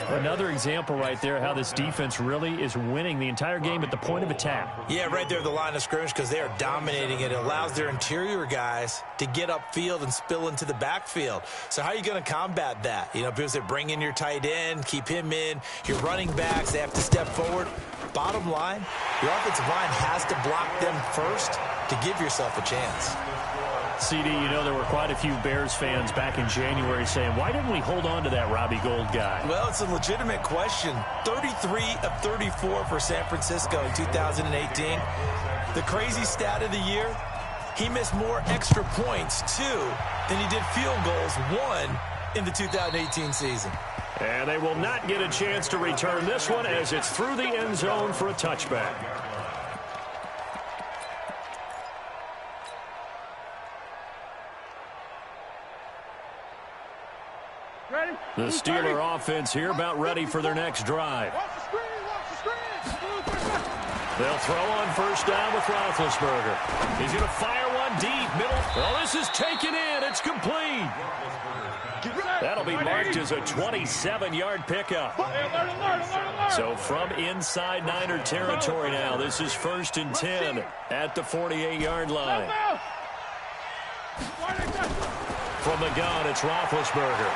Another example right there how this defense really is winning the entire game at the point of attack. Yeah, right there at the line of scrimmage because they are dominating it. It allows their interior guys to get upfield and spill into the backfield. So how are you going to combat that? You know, because they bring in your tight end, keep him in. Your running backs, they have to step forward. Bottom line, your offensive line has to block them first to give yourself a chance. CD, you know there were quite a few Bears fans back in January saying, why didn't we hold on to that Robbie Gould guy? Well, it's a legitimate question. 33 of 34 for San Francisco in 2018. The crazy stat of the year, he missed more extra points, 2, than he did field goals, 1 in the 2018 season. And they will not get a chance to return this one as it's through the end zone for a touchback. The Steeler offense here about ready for their next drive. They'll throw on first down with Roethlisberger. He's going to fire one deep, middle. Well, this is taken in. It's complete. That'll be marked as a 27-yard pickup. So from inside Niner territory now, this is 1st and 10 at the 48-yard line. From the gun, it's Roethlisberger.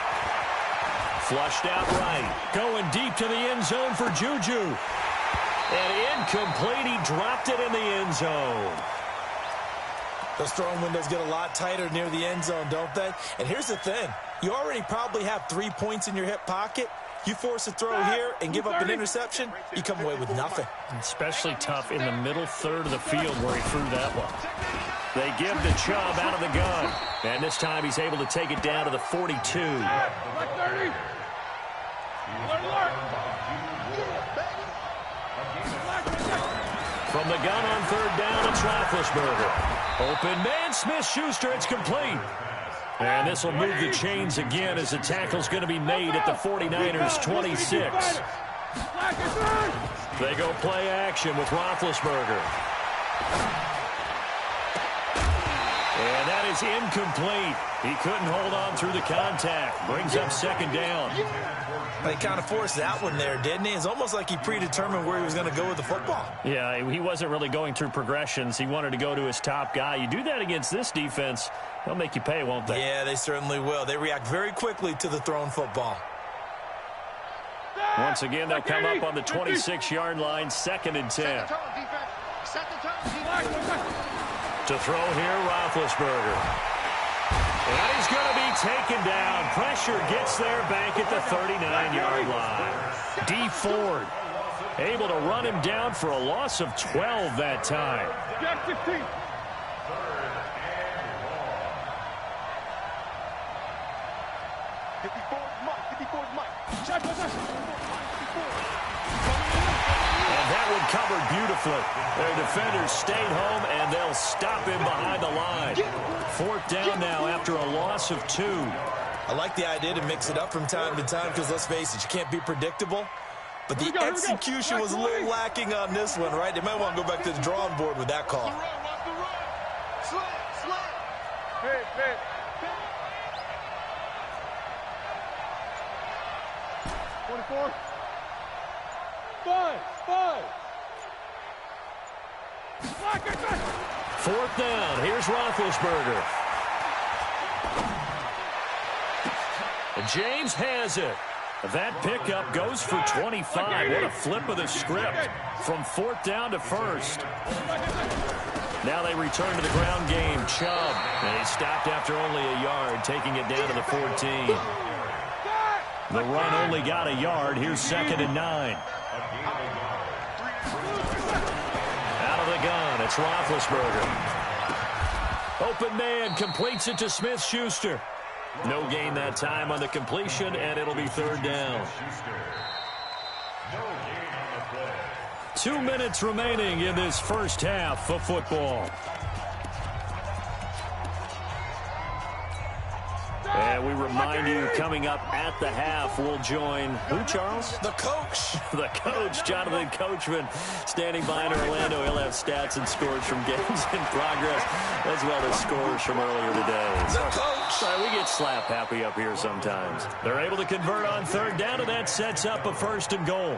Flushed out right. Going deep to the end zone for Juju. And incomplete. He dropped it in the end zone. Those throwing windows get a lot tighter near the end zone, don't they? And here's the thing. You already probably have 3 points in your hip pocket. You force a throw here and give up an interception, you come away with nothing. Especially tough in the middle third of the field where he threw that one. They give the Chubb out of the gun. And this time he's able to take it down to the 42. From the gun on 3rd down, it's Roethlisberger. Open man, Smith-Schuster, it's complete. And this will move the chains again as the tackle's going to be made at the 49ers' 26. They go play action with Roethlisberger. And that is incomplete. He couldn't hold on through the contact. Brings up 2nd down. He kind of forced that one there, didn't he? It's almost like he predetermined where he was going to go with the football. Yeah, he wasn't really going through progressions. He wanted to go to his top guy. You do that against this defense, they'll make you pay, won't they? Yeah, they certainly will. They react very quickly to the thrown football. Once again, they'll come up on the 26-yard line, 2nd and 10. To throw here, Roethlisberger. And he's going to be taken down. Pressure gets there back at the 39-yard line. Dee Ford able to run him down for a loss of 12 that time. And that one covered beautifully. Their defenders stayed home, and they'll stop him behind the line. 4th down now after a loss of 2. I like the idea to mix it up from time to time because, let's face it, you can't be predictable. but the execution was a little lacking on this one, right? They might want to go back to the drawing board with that call. Hey. 24. 5. 4th down. Here's Roethlisberger. And James has it. That pickup goes for 25. What a flip of the script from 4th down to 1st. Now they return to the ground game. Chubb. And he stopped after only a yard, taking it down to the 14. The run only got a yard. Here's 2nd and 9. Out of the gun, it's Roethlisberger. Open man completes it to Smith-Schuster. No gain that time on the completion, and it'll be 3rd down. 2 minutes remaining in this first half of football. And we remind you, coming up at the half, we'll join who, Charles? The coach. The coach, Jonathan Coachman, standing by in Orlando. He'll have stats and scores from games in progress, as well as scores from earlier today. The coach. Sorry, we get slap happy up here sometimes. They're able to convert on 3rd down, and that sets up a 1st and goal.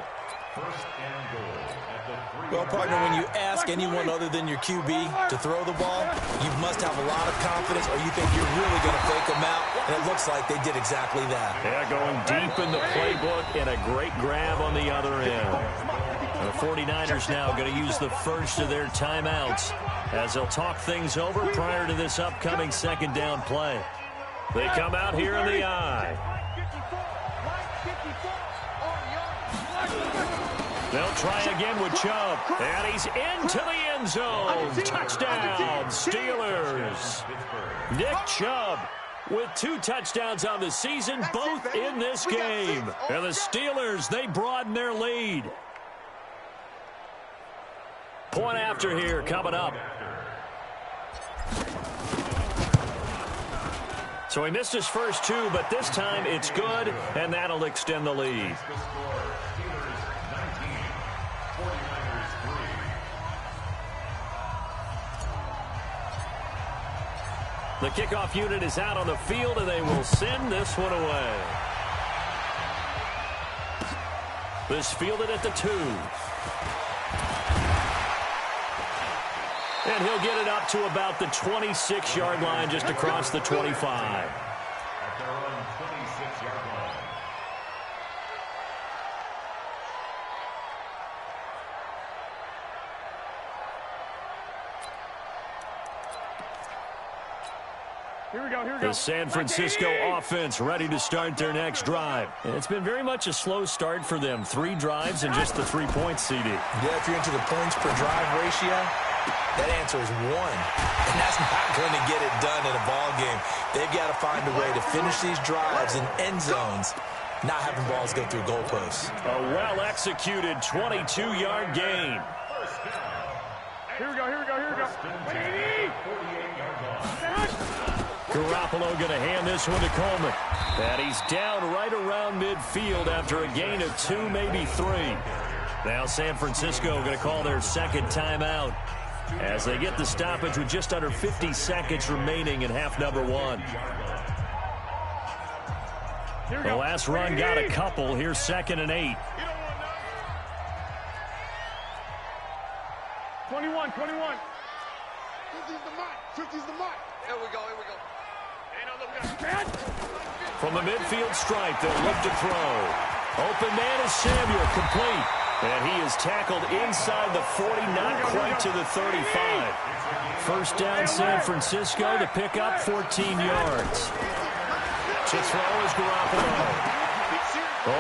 Well, partner, when you ask anyone other than your QB to throw the ball, you must have a lot of confidence, or you think you're really going to fake them out, and it looks like they did exactly that. Yeah, going deep in the playbook and a great grab on the other end. The 49ers now going to use the first of their timeouts as they'll talk things over prior to this upcoming 2nd down play. They come out here in the eye. They'll try again with Chubb, and he's into the end zone. Touchdown, Steelers. Nick Chubb with 2 touchdowns on the season, both in this game. And the Steelers, they broaden their lead. Point after here coming up. So he missed his first 2, but this time it's good, and that'll extend the lead. The kickoff unit is out on the field, and they will send this one away. This fielded at the 2. And he'll get it up to about the 26-yard line, just across the 25. At their own 26-yard line. Here we go. The San Francisco offense ready to start their next drive. And it's been very much a slow start for them. 3 drives and just the 3 points, CD. Yeah, if you're into the points per drive ratio, that answer is 1. And that's not going to get it done in a ball game. They've got to find a way to finish these drives in end zones, not having balls go through goalposts. A well-executed 22-yard gain. Here we go. 180. Garoppolo going to hand this one to Coleman. And he's down right around midfield after a gain of 2, maybe 3. Now San Francisco going to call their 2nd timeout as they get the stoppage with just under 50 seconds remaining in half number 1. The last run got a couple. Here's 2nd and 8. 21. 50's the mark. 50's the mark. Here we go. From the midfield stripe, they'll look to throw. Open man is Samuel, complete. And he is tackled inside the 40, not quite to the 35. First down, San Francisco to pick up 14 yards. To throw is Garoppolo.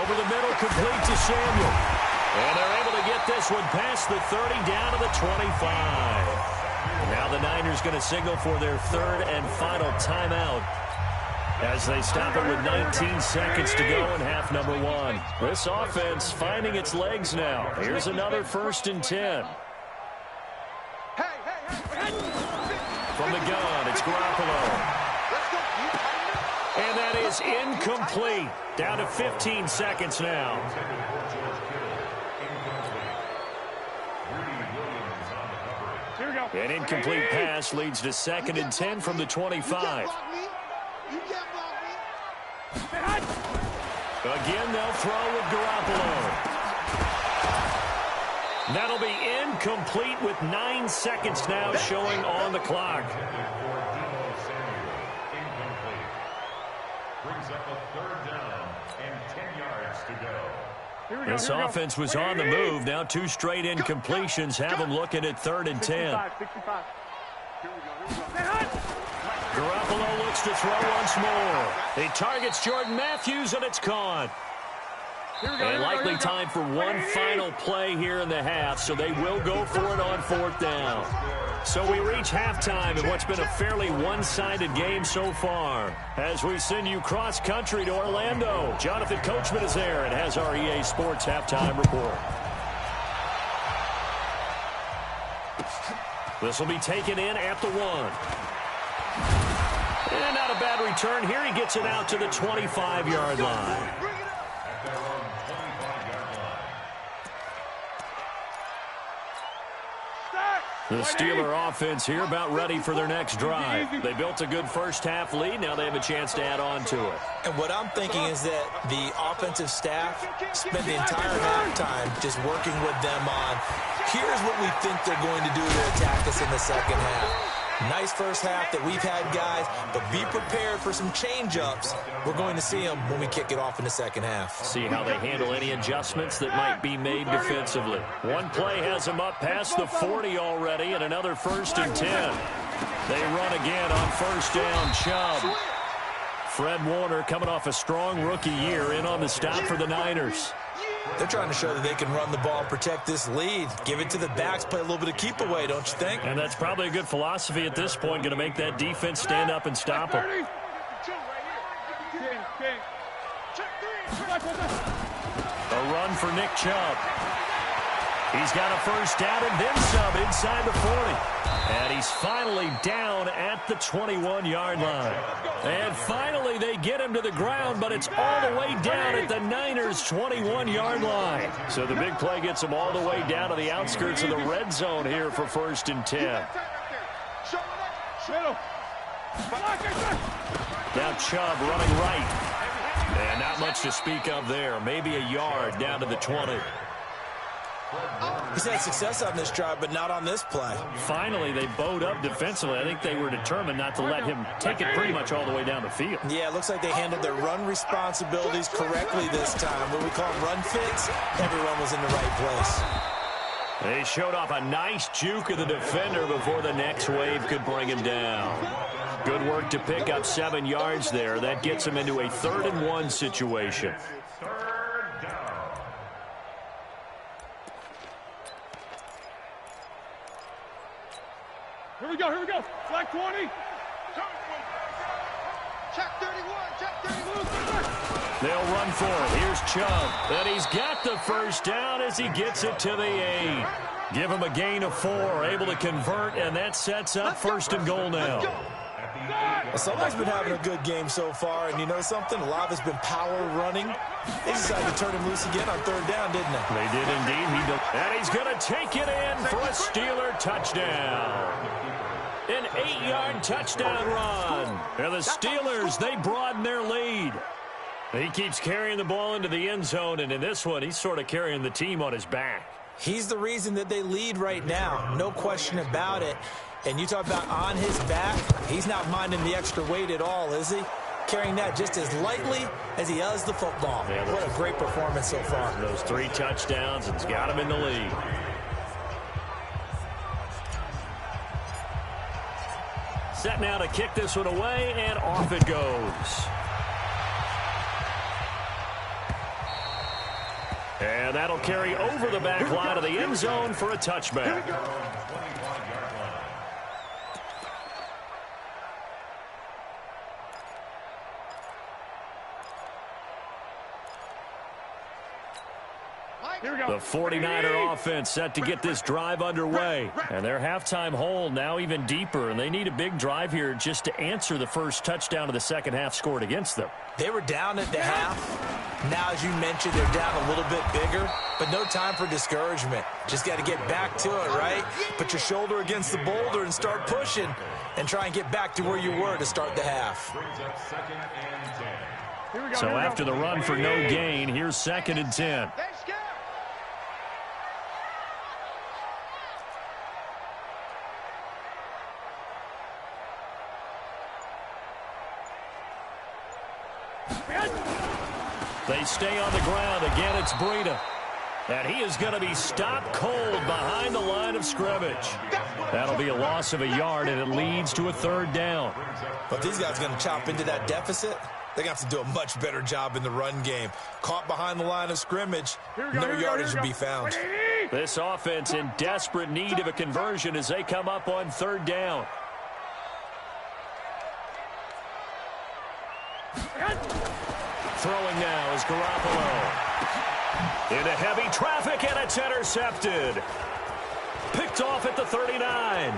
Over the middle, complete to Samuel. And they're able to get this one past the 30, down to the 25. Now the Niners going to signal for their 3rd and final timeout as they stop it with 19 seconds to go in half number 1. This offense finding its legs now. Here's another 1st and 10. From the gun, it's Garoppolo. And that is incomplete. Down to 15 seconds now. An incomplete pass leads to 2nd and 10 from the 25. Again, they'll throw with Garoppolo. That'll be incomplete with 9 seconds now showing on the clock. Brings up a 3rd down and 10 yards to go. This offense was on the move. Now 2 straight incompletions have them looking at 3rd and 10. Garoppolo looks to throw once more. He targets Jordan Matthews, and it's caught. And likely time for one final play here in the half, so they will go for it on 4th down. So we reach halftime in what's been a fairly one-sided game so far. As we send you cross-country to Orlando, Jonathan Coachman is there and has our EA Sports halftime report. This will be taken in at the 1. And not a bad return here. He gets it out to the 25-yard line. The Steeler offense here about ready for their next drive. They built a good first-half lead. Now they have a chance to add on to it. And what I'm thinking is that the offensive staff spent the entire halftime just working with them on, here's what we think they're going to do to attack us in the second half. Nice first half that we've had, guys, but be prepared for some change-ups. We're going to see them when we kick it off in the second half. See how they handle any adjustments that might be made defensively. One play has them up past the 40 already, and another 1st and 10. They run again on 1st down. Chubb. Fred Warner coming off a strong rookie year in on the stop for the Niners. They're trying to show that they can run the ball, protect this lead, give it to the backs, play a little bit of keep away, don't you think? And that's probably a good philosophy at this point, going to make that defense stand up and stop them. A run for Nick Chubb. He's got a 1st down and then some inside the 40. And he's finally down at the 21-yard line. And finally they get him to the ground, but it's all the way down at the Niners' 21-yard line. So the big play gets him all the way down to the outskirts of the red zone here for 1st and 10. Now Chubb running right. And not much to speak of there. Maybe a yard down to the 20. He's had success on this drive, but not on this play. Finally, they bowed up defensively. I think they were determined not to let him take it pretty much all the way down the field. Yeah, it looks like they handled their run responsibilities correctly this time. What we call run fits, everyone was in the right place. They showed off a nice juke of the defender before the next wave could bring him down. Good work to pick up 7 yards there. That gets him into a 3rd and 1 situation. Here we go, here we go. Flag 20. Check 31, check 31. They'll run for it. Here's Chubb. And he's got the 1st down as he gets it to the 8. Give him a gain of 4. Able to convert, and that sets up 1st and goal now. Well, somebody's been having a good game so far, and you know something? A lot of it's been power running. They decided to turn him loose again on 3rd down, didn't they? They did indeed. And he's going to take it in for a Steeler touchdown. An 8-yard touchdown run. And the Steelers, they broaden their lead. He keeps carrying the ball into the end zone, and in this one, he's sort of carrying the team on his back. He's the reason that they lead right now. No question about it. And you talk about on his back, he's not minding the extra weight at all, is he? Carrying that just as lightly as he does the football. Yeah, what a great performance so far. Those 3 touchdowns, it's got him in the lead. Set now to kick this one away, and off it goes. And that'll carry over the back line of the end zone for a touchback. The The 49er offense set to get this drive underway. And their halftime hole now even deeper, and they need a big drive here just to answer the first touchdown of the second half scored against them. They were down at the half. Now, as you mentioned, they're down a little bit bigger, but no time for discouragement. Just got to get back to it, right? Put your shoulder against the boulder and start pushing and try and get back to where you were to start the half. So after the run for no gain, here's 2nd and 10. They stay on the ground. Again, it's Breida. And he is going to be stopped cold behind the line of scrimmage. That'll be a loss of a yard, and it leads to a 3rd down. But these guys are going to chop into that deficit. They're going to have to do a much better job in the run game. Caught behind the line of scrimmage, no yardage to be found. This offense in desperate need of a conversion as they come up on 3rd down. Throwing now is Garoppolo. Into heavy traffic, and it's intercepted. Picked off at the 39.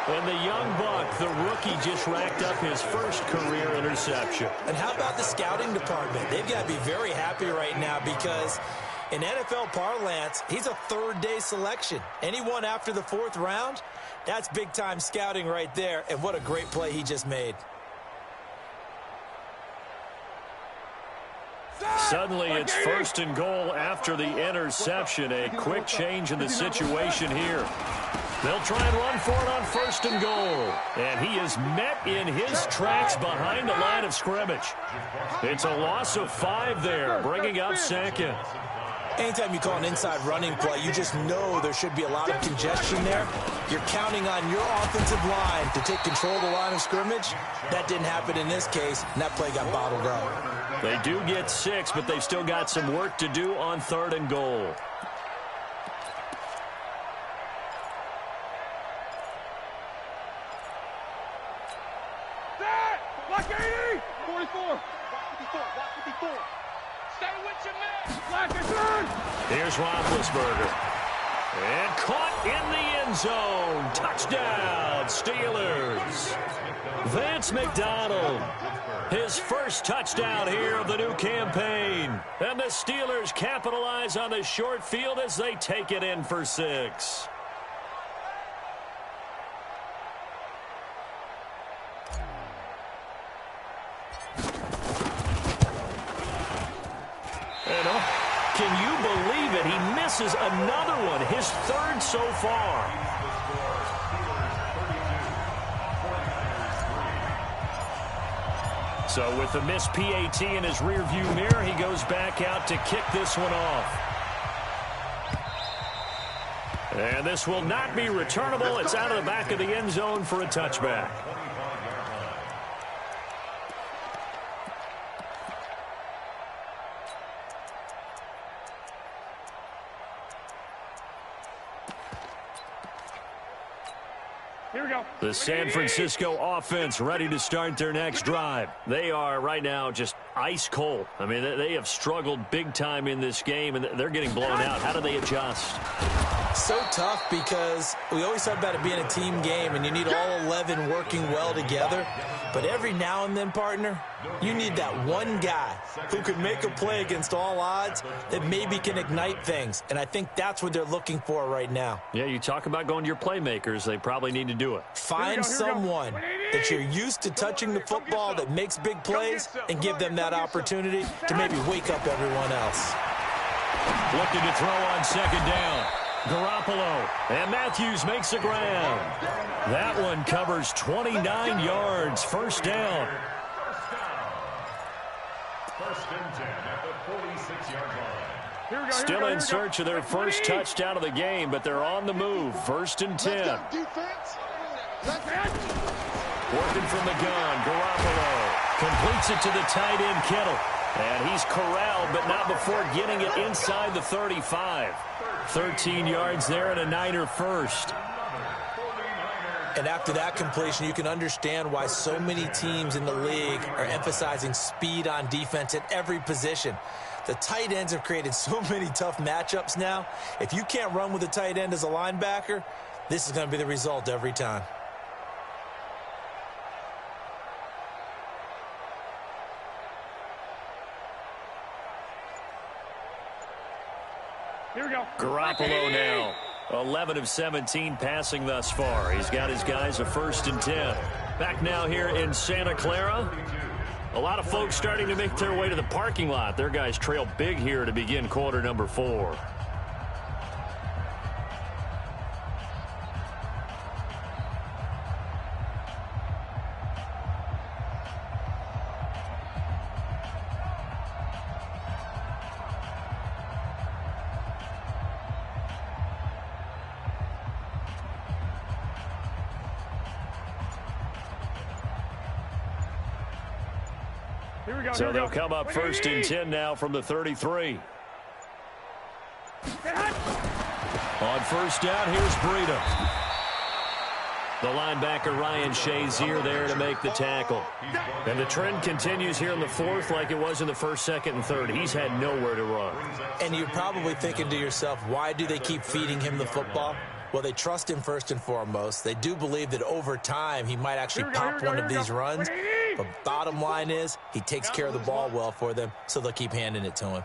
And the young buck, the rookie, just racked up his first career interception. And how about the scouting department? They've got to be very happy right now because in NFL parlance, he's a 3rd-day selection. Anyone after the 4th round, that's big-time scouting right there. And what a great play he just made. Suddenly, it's 1st and goal after the interception. A quick change in the situation here. They'll try and run for it on 1st and goal. And he is met in his tracks behind the line of scrimmage. It's a loss of 5 there, bringing up 2nd. Anytime you call an inside running play, you just know there should be a lot of congestion there. You're counting on your offensive line to take control of the line of scrimmage. That didn't happen in this case, and that play got bottled up. They do get 6, but they've still got some work to do on 3rd and goal. Block 80! 44! 54! Stay with your man! Block it, turn! Here's Roethlisberger. And caught in the end zone. Touchdown, Steelers. Vance McDonald. His first touchdown here of the new campaign. And the Steelers capitalize on the short field as they take it in for 6. And can you believe it? He misses another one, his 3rd so far. So with the missed PAT in his rearview mirror, he goes back out to kick this one off. And this will not be returnable. It's out of the back of the end zone for a touchback. Here we go. The San Francisco offense ready to start their next drive. They are right now just ice cold. I mean, they have struggled big time in this game, and they're getting blown out. How do they adjust? So tough because we always talk about it being a team game, and you need all 11 working well together. But every now and then, partner, you need that one guy who can make a play against all odds that maybe can ignite things. And I think that's what they're looking for right now. Yeah, you talk about going to your playmakers. They probably need to do it. Find someone that you're used to touching the football that makes big plays and give them that opportunity to maybe wake up everyone else. Looking to throw on 2nd down. Garoppolo, and Matthews makes the grab. That one covers 29 yards, 1st down. 1st and 10 at the 46-yard line. Still in search of their first touchdown of the game, but they're on the move. 1st and 10. Working from the gun, Garoppolo completes it to the tight end, Kittle. And he's corralled, but not before getting it inside the 35. 13 yards there and a Niner first. And after that completion, you can understand why so many teams in the league are emphasizing speed on defense at every position. The tight ends have created so many tough matchups now. If you can't run with a tight end as a linebacker, this is going to be the result every time. Here we go. Garoppolo now. 11 of 17 passing thus far. He's got his guys a 1st and 10. Back now here in Santa Clara. A lot of folks starting to make their way to the parking lot. Their guys trail big here to begin quarter number 4. So they'll come up 1st and 10 now from the 33. On 1st down, here's Breida. The linebacker Ryan Shazier there to make the tackle. And the trend continues here in the 4th like it was in the 1st, 2nd, and 3rd. He's had nowhere to run. And you're probably thinking to yourself, why do they keep feeding him the football? Well, they trust him first and foremost. They do believe that over time he might actually pop one of these runs. But bottom line is he takes care of the ball well for them, so they'll keep handing it to him.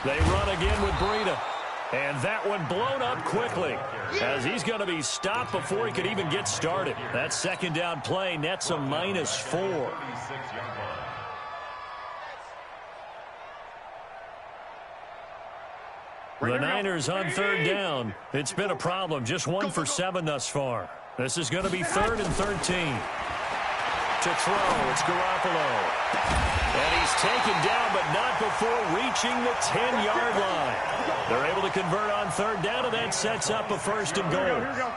They run again with Breida. And that one blown up quickly as he's going to be stopped before he could even get started. That 2nd down play nets a -4. The Niners on 3rd down. It's been a problem. Just 1 for 7 thus far. This is going to be 3rd and 13. To throw, it's Garoppolo. And he's taken down, but not before reaching the 10-yard line. They're able to convert on 3rd down, and that sets up a 1st and goal. Here we go.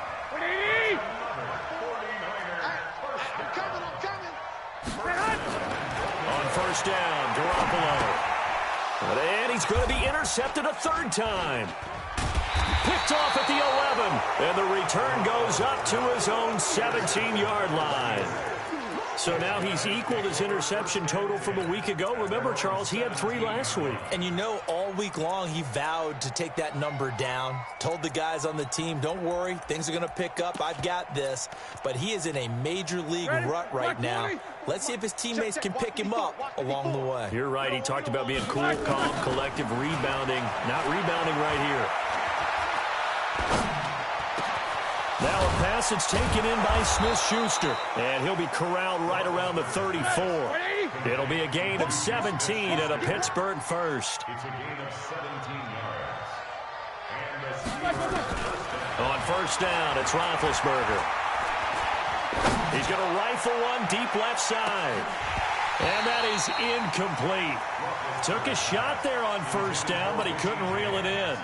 On 1st down, Garoppolo. And he's going to be intercepted a 3rd time. Picked off at the 11. And the return goes up to his own 17-yard line. So now he's equaled his interception total from a week ago. Remember, Charles, he had 3 last week. And you know, all week long he vowed to take that number down. Told the guys on the team, don't worry, things are going to pick up. I've got this. But he is in a major league rut right now. Let's see if his teammates can pick him up along the way. You're right. He talked about being cool, calm, collective, rebounding. Not rebounding right here. Now a pass that's taken in by Smith-Schuster. And he'll be corralled right around the 34. It'll be a gain of 17 and a Pittsburgh 1st. It's a gain of 17 yards. On 1st down, it's Roethlisberger. He's going to rifle one deep left side. And that is incomplete. Took a shot there on 1st down, but he couldn't reel it in.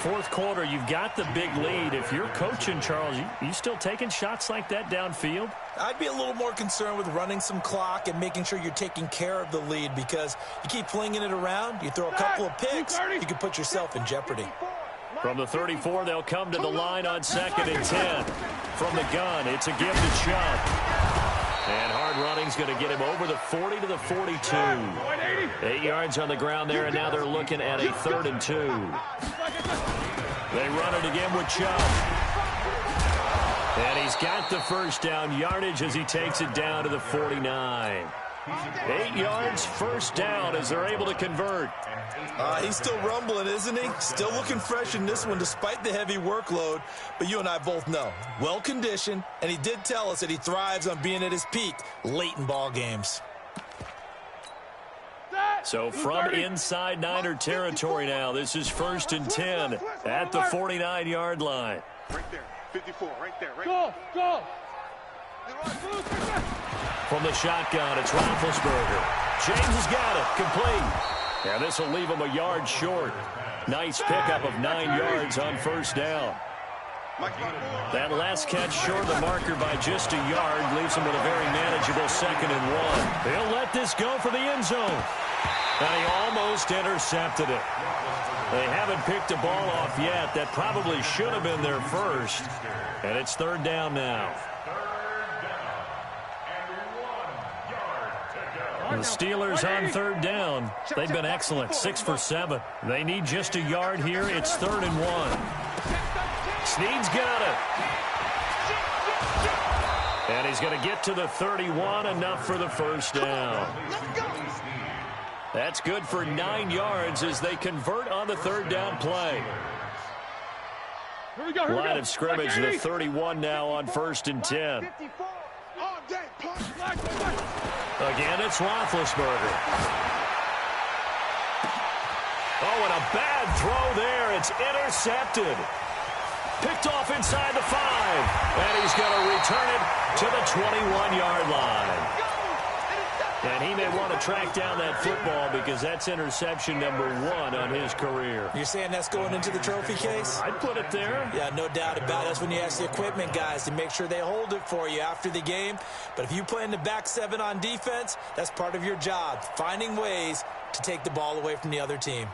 4th quarter, you've got the big lead. If you're coaching, Charles, you still taking shots like that downfield? I'd be a little more concerned with running some clock and making sure you're taking care of the lead, because you keep flinging it around, you throw a couple of picks, you can put yourself in jeopardy. From the 34, they'll come to the line on 2nd and 10. From the gun, it's a give to Chubb. And hard running's going to get him over the 40 to the 42. 8 yards on the ground there, and now they're looking at a 3rd and 2. They run it again with Chubb. And he's got the 1st down yardage as he takes it down to the 49. 8 yards, 1st down as they're able to convert. He's still rumbling, isn't he? Still looking fresh in this one despite the heavy workload. But you and I both know, well-conditioned, and he did tell us that he thrives on being at his peak late in ball games. So from inside Niner territory now, this is 1st and 10 at the 49-yard line. Right there, 54, right there, right Go, go. From the shotgun, it's Roethlisberger. James has got it, complete. And this will leave him a yard short. Nice pickup of 9 yards on 1st down. That last catch short of the marker by just a yard leaves him with a very manageable 2nd and 1. They'll let this go for the end zone. And he almost intercepted it. They haven't picked a ball off yet. That probably should have been their first. And it's third down now. The Steelers on third down. They've been excellent, 6 for 7. They need just a yard here. It's 3rd and 1. Snead's got it. And he's going to get to the 31, enough for the first down. That's good for 9 yards as they convert on the third down play. Line of scrimmage, the 31 now on 1st and 10. Again, it's Roethlisberger. Oh, and a bad throw there. It's intercepted. Picked off inside the 5. And he's going to return it to the 21-yard line. And he may want to track down that football because that's interception number 1 on his career. You're saying that's going into the trophy case? I'd put it there. Yeah, no doubt about it. That's when you ask the equipment guys to make sure they hold it for you after the game. But if you play in the back 7 on defense, that's part of your job, finding ways to take the ball away from the other team.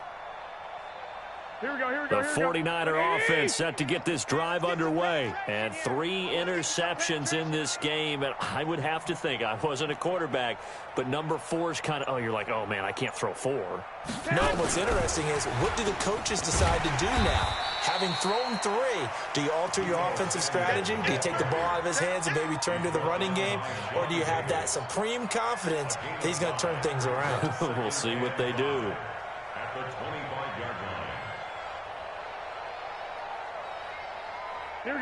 Here we go. The 49er offense set to get this drive underway. And 3 interceptions in this game. And I would have to think, I wasn't a quarterback, but number 4 is kind of, you're like, oh, man, I can't throw 4. No, what's interesting is, what do the coaches decide to do now? Having thrown 3, do you alter your offensive strategy? Do you take the ball out of his hands and maybe turn to the running game? Or do you have that supreme confidence that he's going to turn things around? We'll see what they do. At the 25-yard line.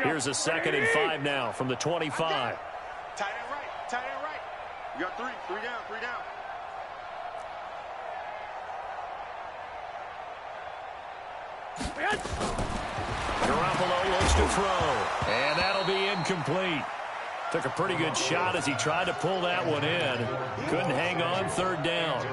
Here's a 2nd and 5 now from the 25. Tight end right. Tight end right. You got 3. 3 down. 3 down. Garoppolo looks to throw. And that'll be incomplete. Took a pretty good shot as he tried to pull that one in. Couldn't hang on, 3rd down.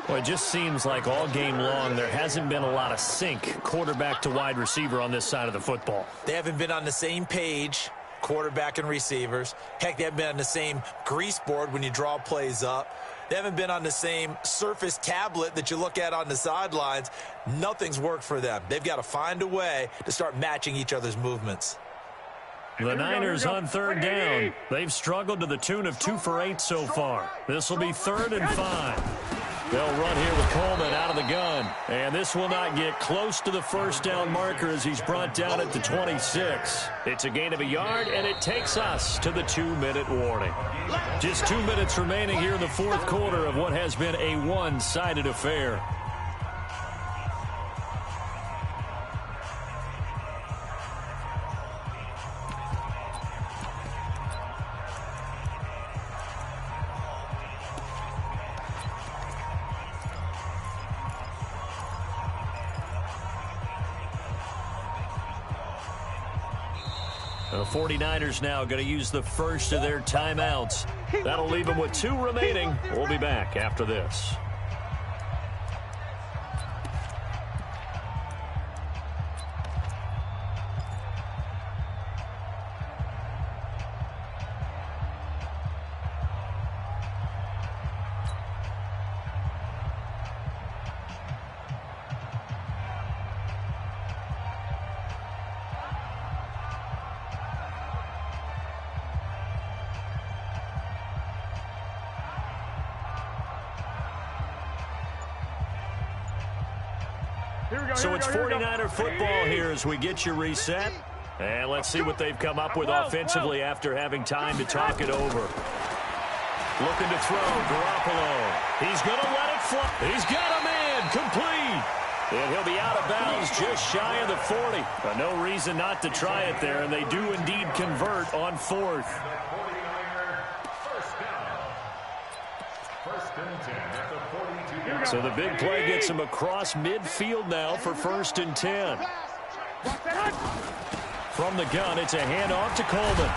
Well, it just seems like all game long there hasn't been a lot of sync quarterback to wide receiver on this side of the football. They haven't been on the same page, quarterback and receivers. Heck, they haven't been on the same grease board when you draw plays up. They haven't been on the same surface tablet that you look at on the sidelines. Nothing's worked for them. They've got to find a way to start matching each other's movements. The Niners on 3rd down. They've struggled to the tune of 2 for 8 so far. This will be 3rd and 5. They'll run here with Coleman out of the gun. And this will not get close to the first down marker as he's brought down at the 26. It's a gain of a yard, and it takes us to the 2-minute warning. Just 2 minutes remaining here in the 4th quarter of what has been a one-sided affair. The 49ers now going to use the first of their timeouts. That'll leave them with 2 remaining. We'll be back after this. So it's 49er football here as we get you reset. And let's see what they've come up with offensively after having time to talk it over. Looking to throw, Garoppolo. He's going to let it fly. He's got a man, complete. And he'll be out of bounds just shy of the 40. But no reason not to try it there, and they do indeed convert on 4th. So the big play gets him across midfield now for 1st and 10. From the gun, it's a handoff to Coleman.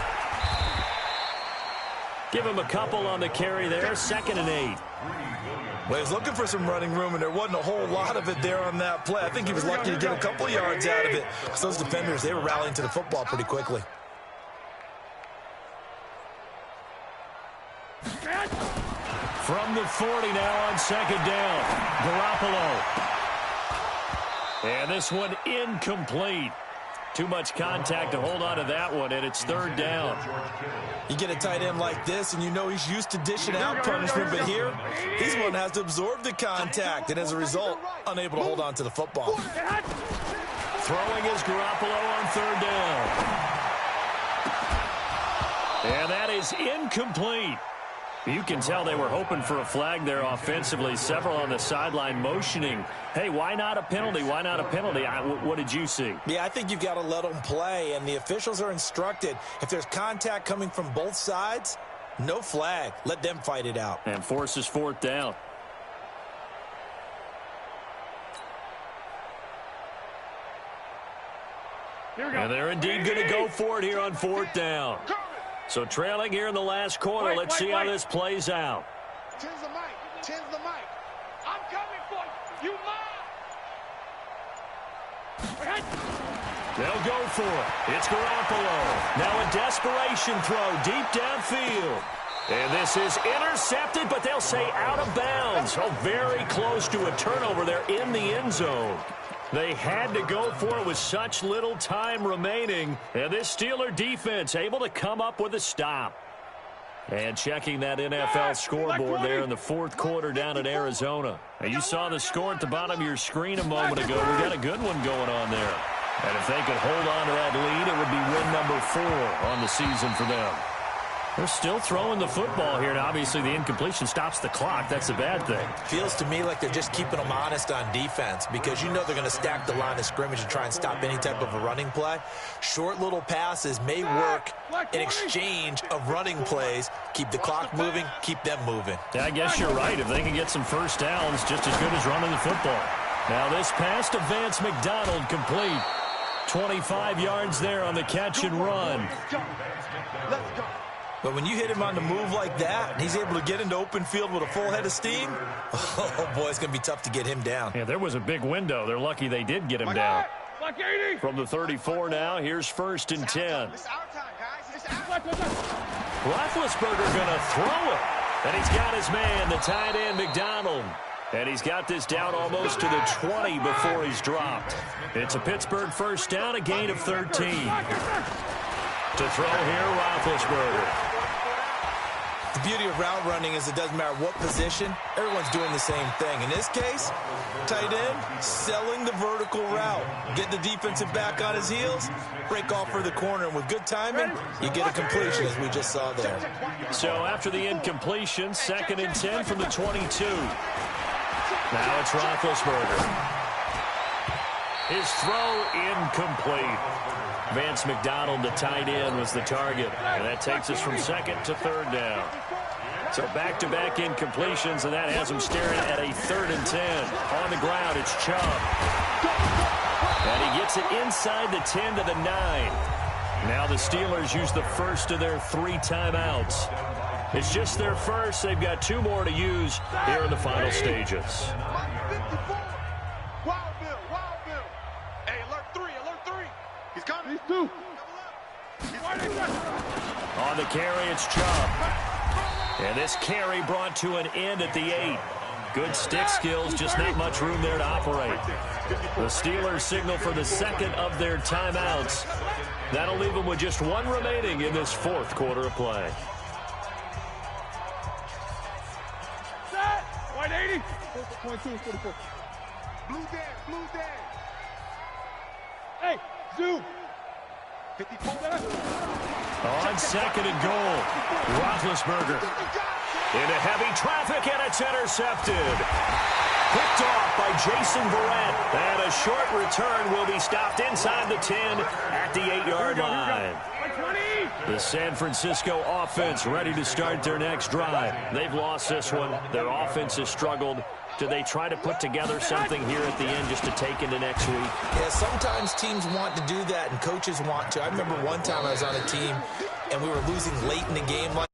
Give him a couple on the carry there, 2nd and 8. Well, he was looking for some running room, and there wasn't a whole lot of it there on that play. I think he was lucky to get a couple yards out of it, because those defenders, they were rallying to the football pretty quickly. From the 40 now on 2nd down. Garoppolo. And this one incomplete. Too much contact to hold on to that one, and it's third down. You get a tight end like this, and you know he's used to dishing out punishment, but here, he's one that has to absorb the contact, and as a result, unable to hold on to the football. Throwing is Garoppolo on third down. And that is incomplete. You can tell they were hoping for a flag there offensively. Several on the sideline motioning. Hey, why not a penalty? Why not a penalty? What did you see? Yeah, I think you've got to let them play, and the officials are instructed. If there's contact coming from both sides, no flag. Let them fight it out. And forces fourth down. And they're indeed going to go for it here on fourth down. So trailing here in the last quarter. Let's see how this plays out. Tens the mic. Tens the mic. I'm coming for you. You mine. They'll go for it. It's Garoppolo. Now a desperation throw deep downfield. And this is intercepted, but they'll say out of bounds. Oh, very close to a turnover there in the end zone. They had to go for it with such little time remaining. And this Steeler defense able to come up with a stop. And checking that NFL scoreboard there in the fourth quarter down in Arizona. And you saw the score at the bottom of your screen a moment ago. We got a good one going on there. And if they could hold on to that lead, it would be win number 4 on the season for them. They're still throwing the football here, and obviously the incompletion stops the clock. That's a bad thing. Feels to me like they're just keeping them honest on defense because you know they're going to stack the line of scrimmage and try and stop any type of a running play. Short little passes may work in exchange of running plays. Keep the clock moving, keep them moving. Yeah, I guess you're right. If they can get some first downs, just as good as running the football. Now this pass to Vance McDonald complete. 25 yards there on the catch and run. Let's go. But when you hit him on the move like that, and he's able to get into open field with a full head of steam, oh, boy, it's going to be tough to get him down. Yeah, there was a big window. They're lucky they did get him down. From the 34 now, here's first and 10. It's our time, guys. It's our time. Roethlisberger going to throw it. And he's got his man, the tight end, McDonald. And he's got this down almost to the 20 before he's dropped. It's a Pittsburgh first down, a gain of 13. To throw here, Roethlisberger. The beauty of route running is it doesn't matter what position, everyone's doing the same thing. In this case, tight end, selling the vertical route. Get the defensive back on his heels, break off for the corner, and with good timing, you get a completion as we just saw there. So after the incompletion, second and 10 from the 22. Now it's Roethlisberger. His throw incomplete. Vance McDonald, the tight end, was the target. And that takes us from second to third down. So back-to-back incompletions, and that has him staring at a third and 10. On the ground, it's Chubb. And he gets it inside the 10 to the 9. Now the Steelers use the first of their 3 timeouts. It's just their first. They've got 2 more to use here in the final stages. Wild Bill. Hey, alert 3. He's coming. He's 2. On the carry, it's Chubb. And this carry brought to an end at the 8. Good stick skills, just not much room there to operate. The Steelers signal for the second of their timeouts. That'll leave them with just 1 remaining in this fourth quarter of play. Set. White 80. 22, 44. Blue dead. Hey, Zoo. 54. On second and goal, Roethlisberger into heavy traffic, and it's intercepted. Picked off by Jason Verrett. And a short return will be stopped inside the 10 at the 8-yard line. The San Francisco offense ready to start their next drive. They've lost this one. Their offense has struggled. Do they try to put together something here at the end just to take into next week? Yeah, sometimes teams want to do that and coaches want to. I remember one time I was on a team and we were losing late in the game like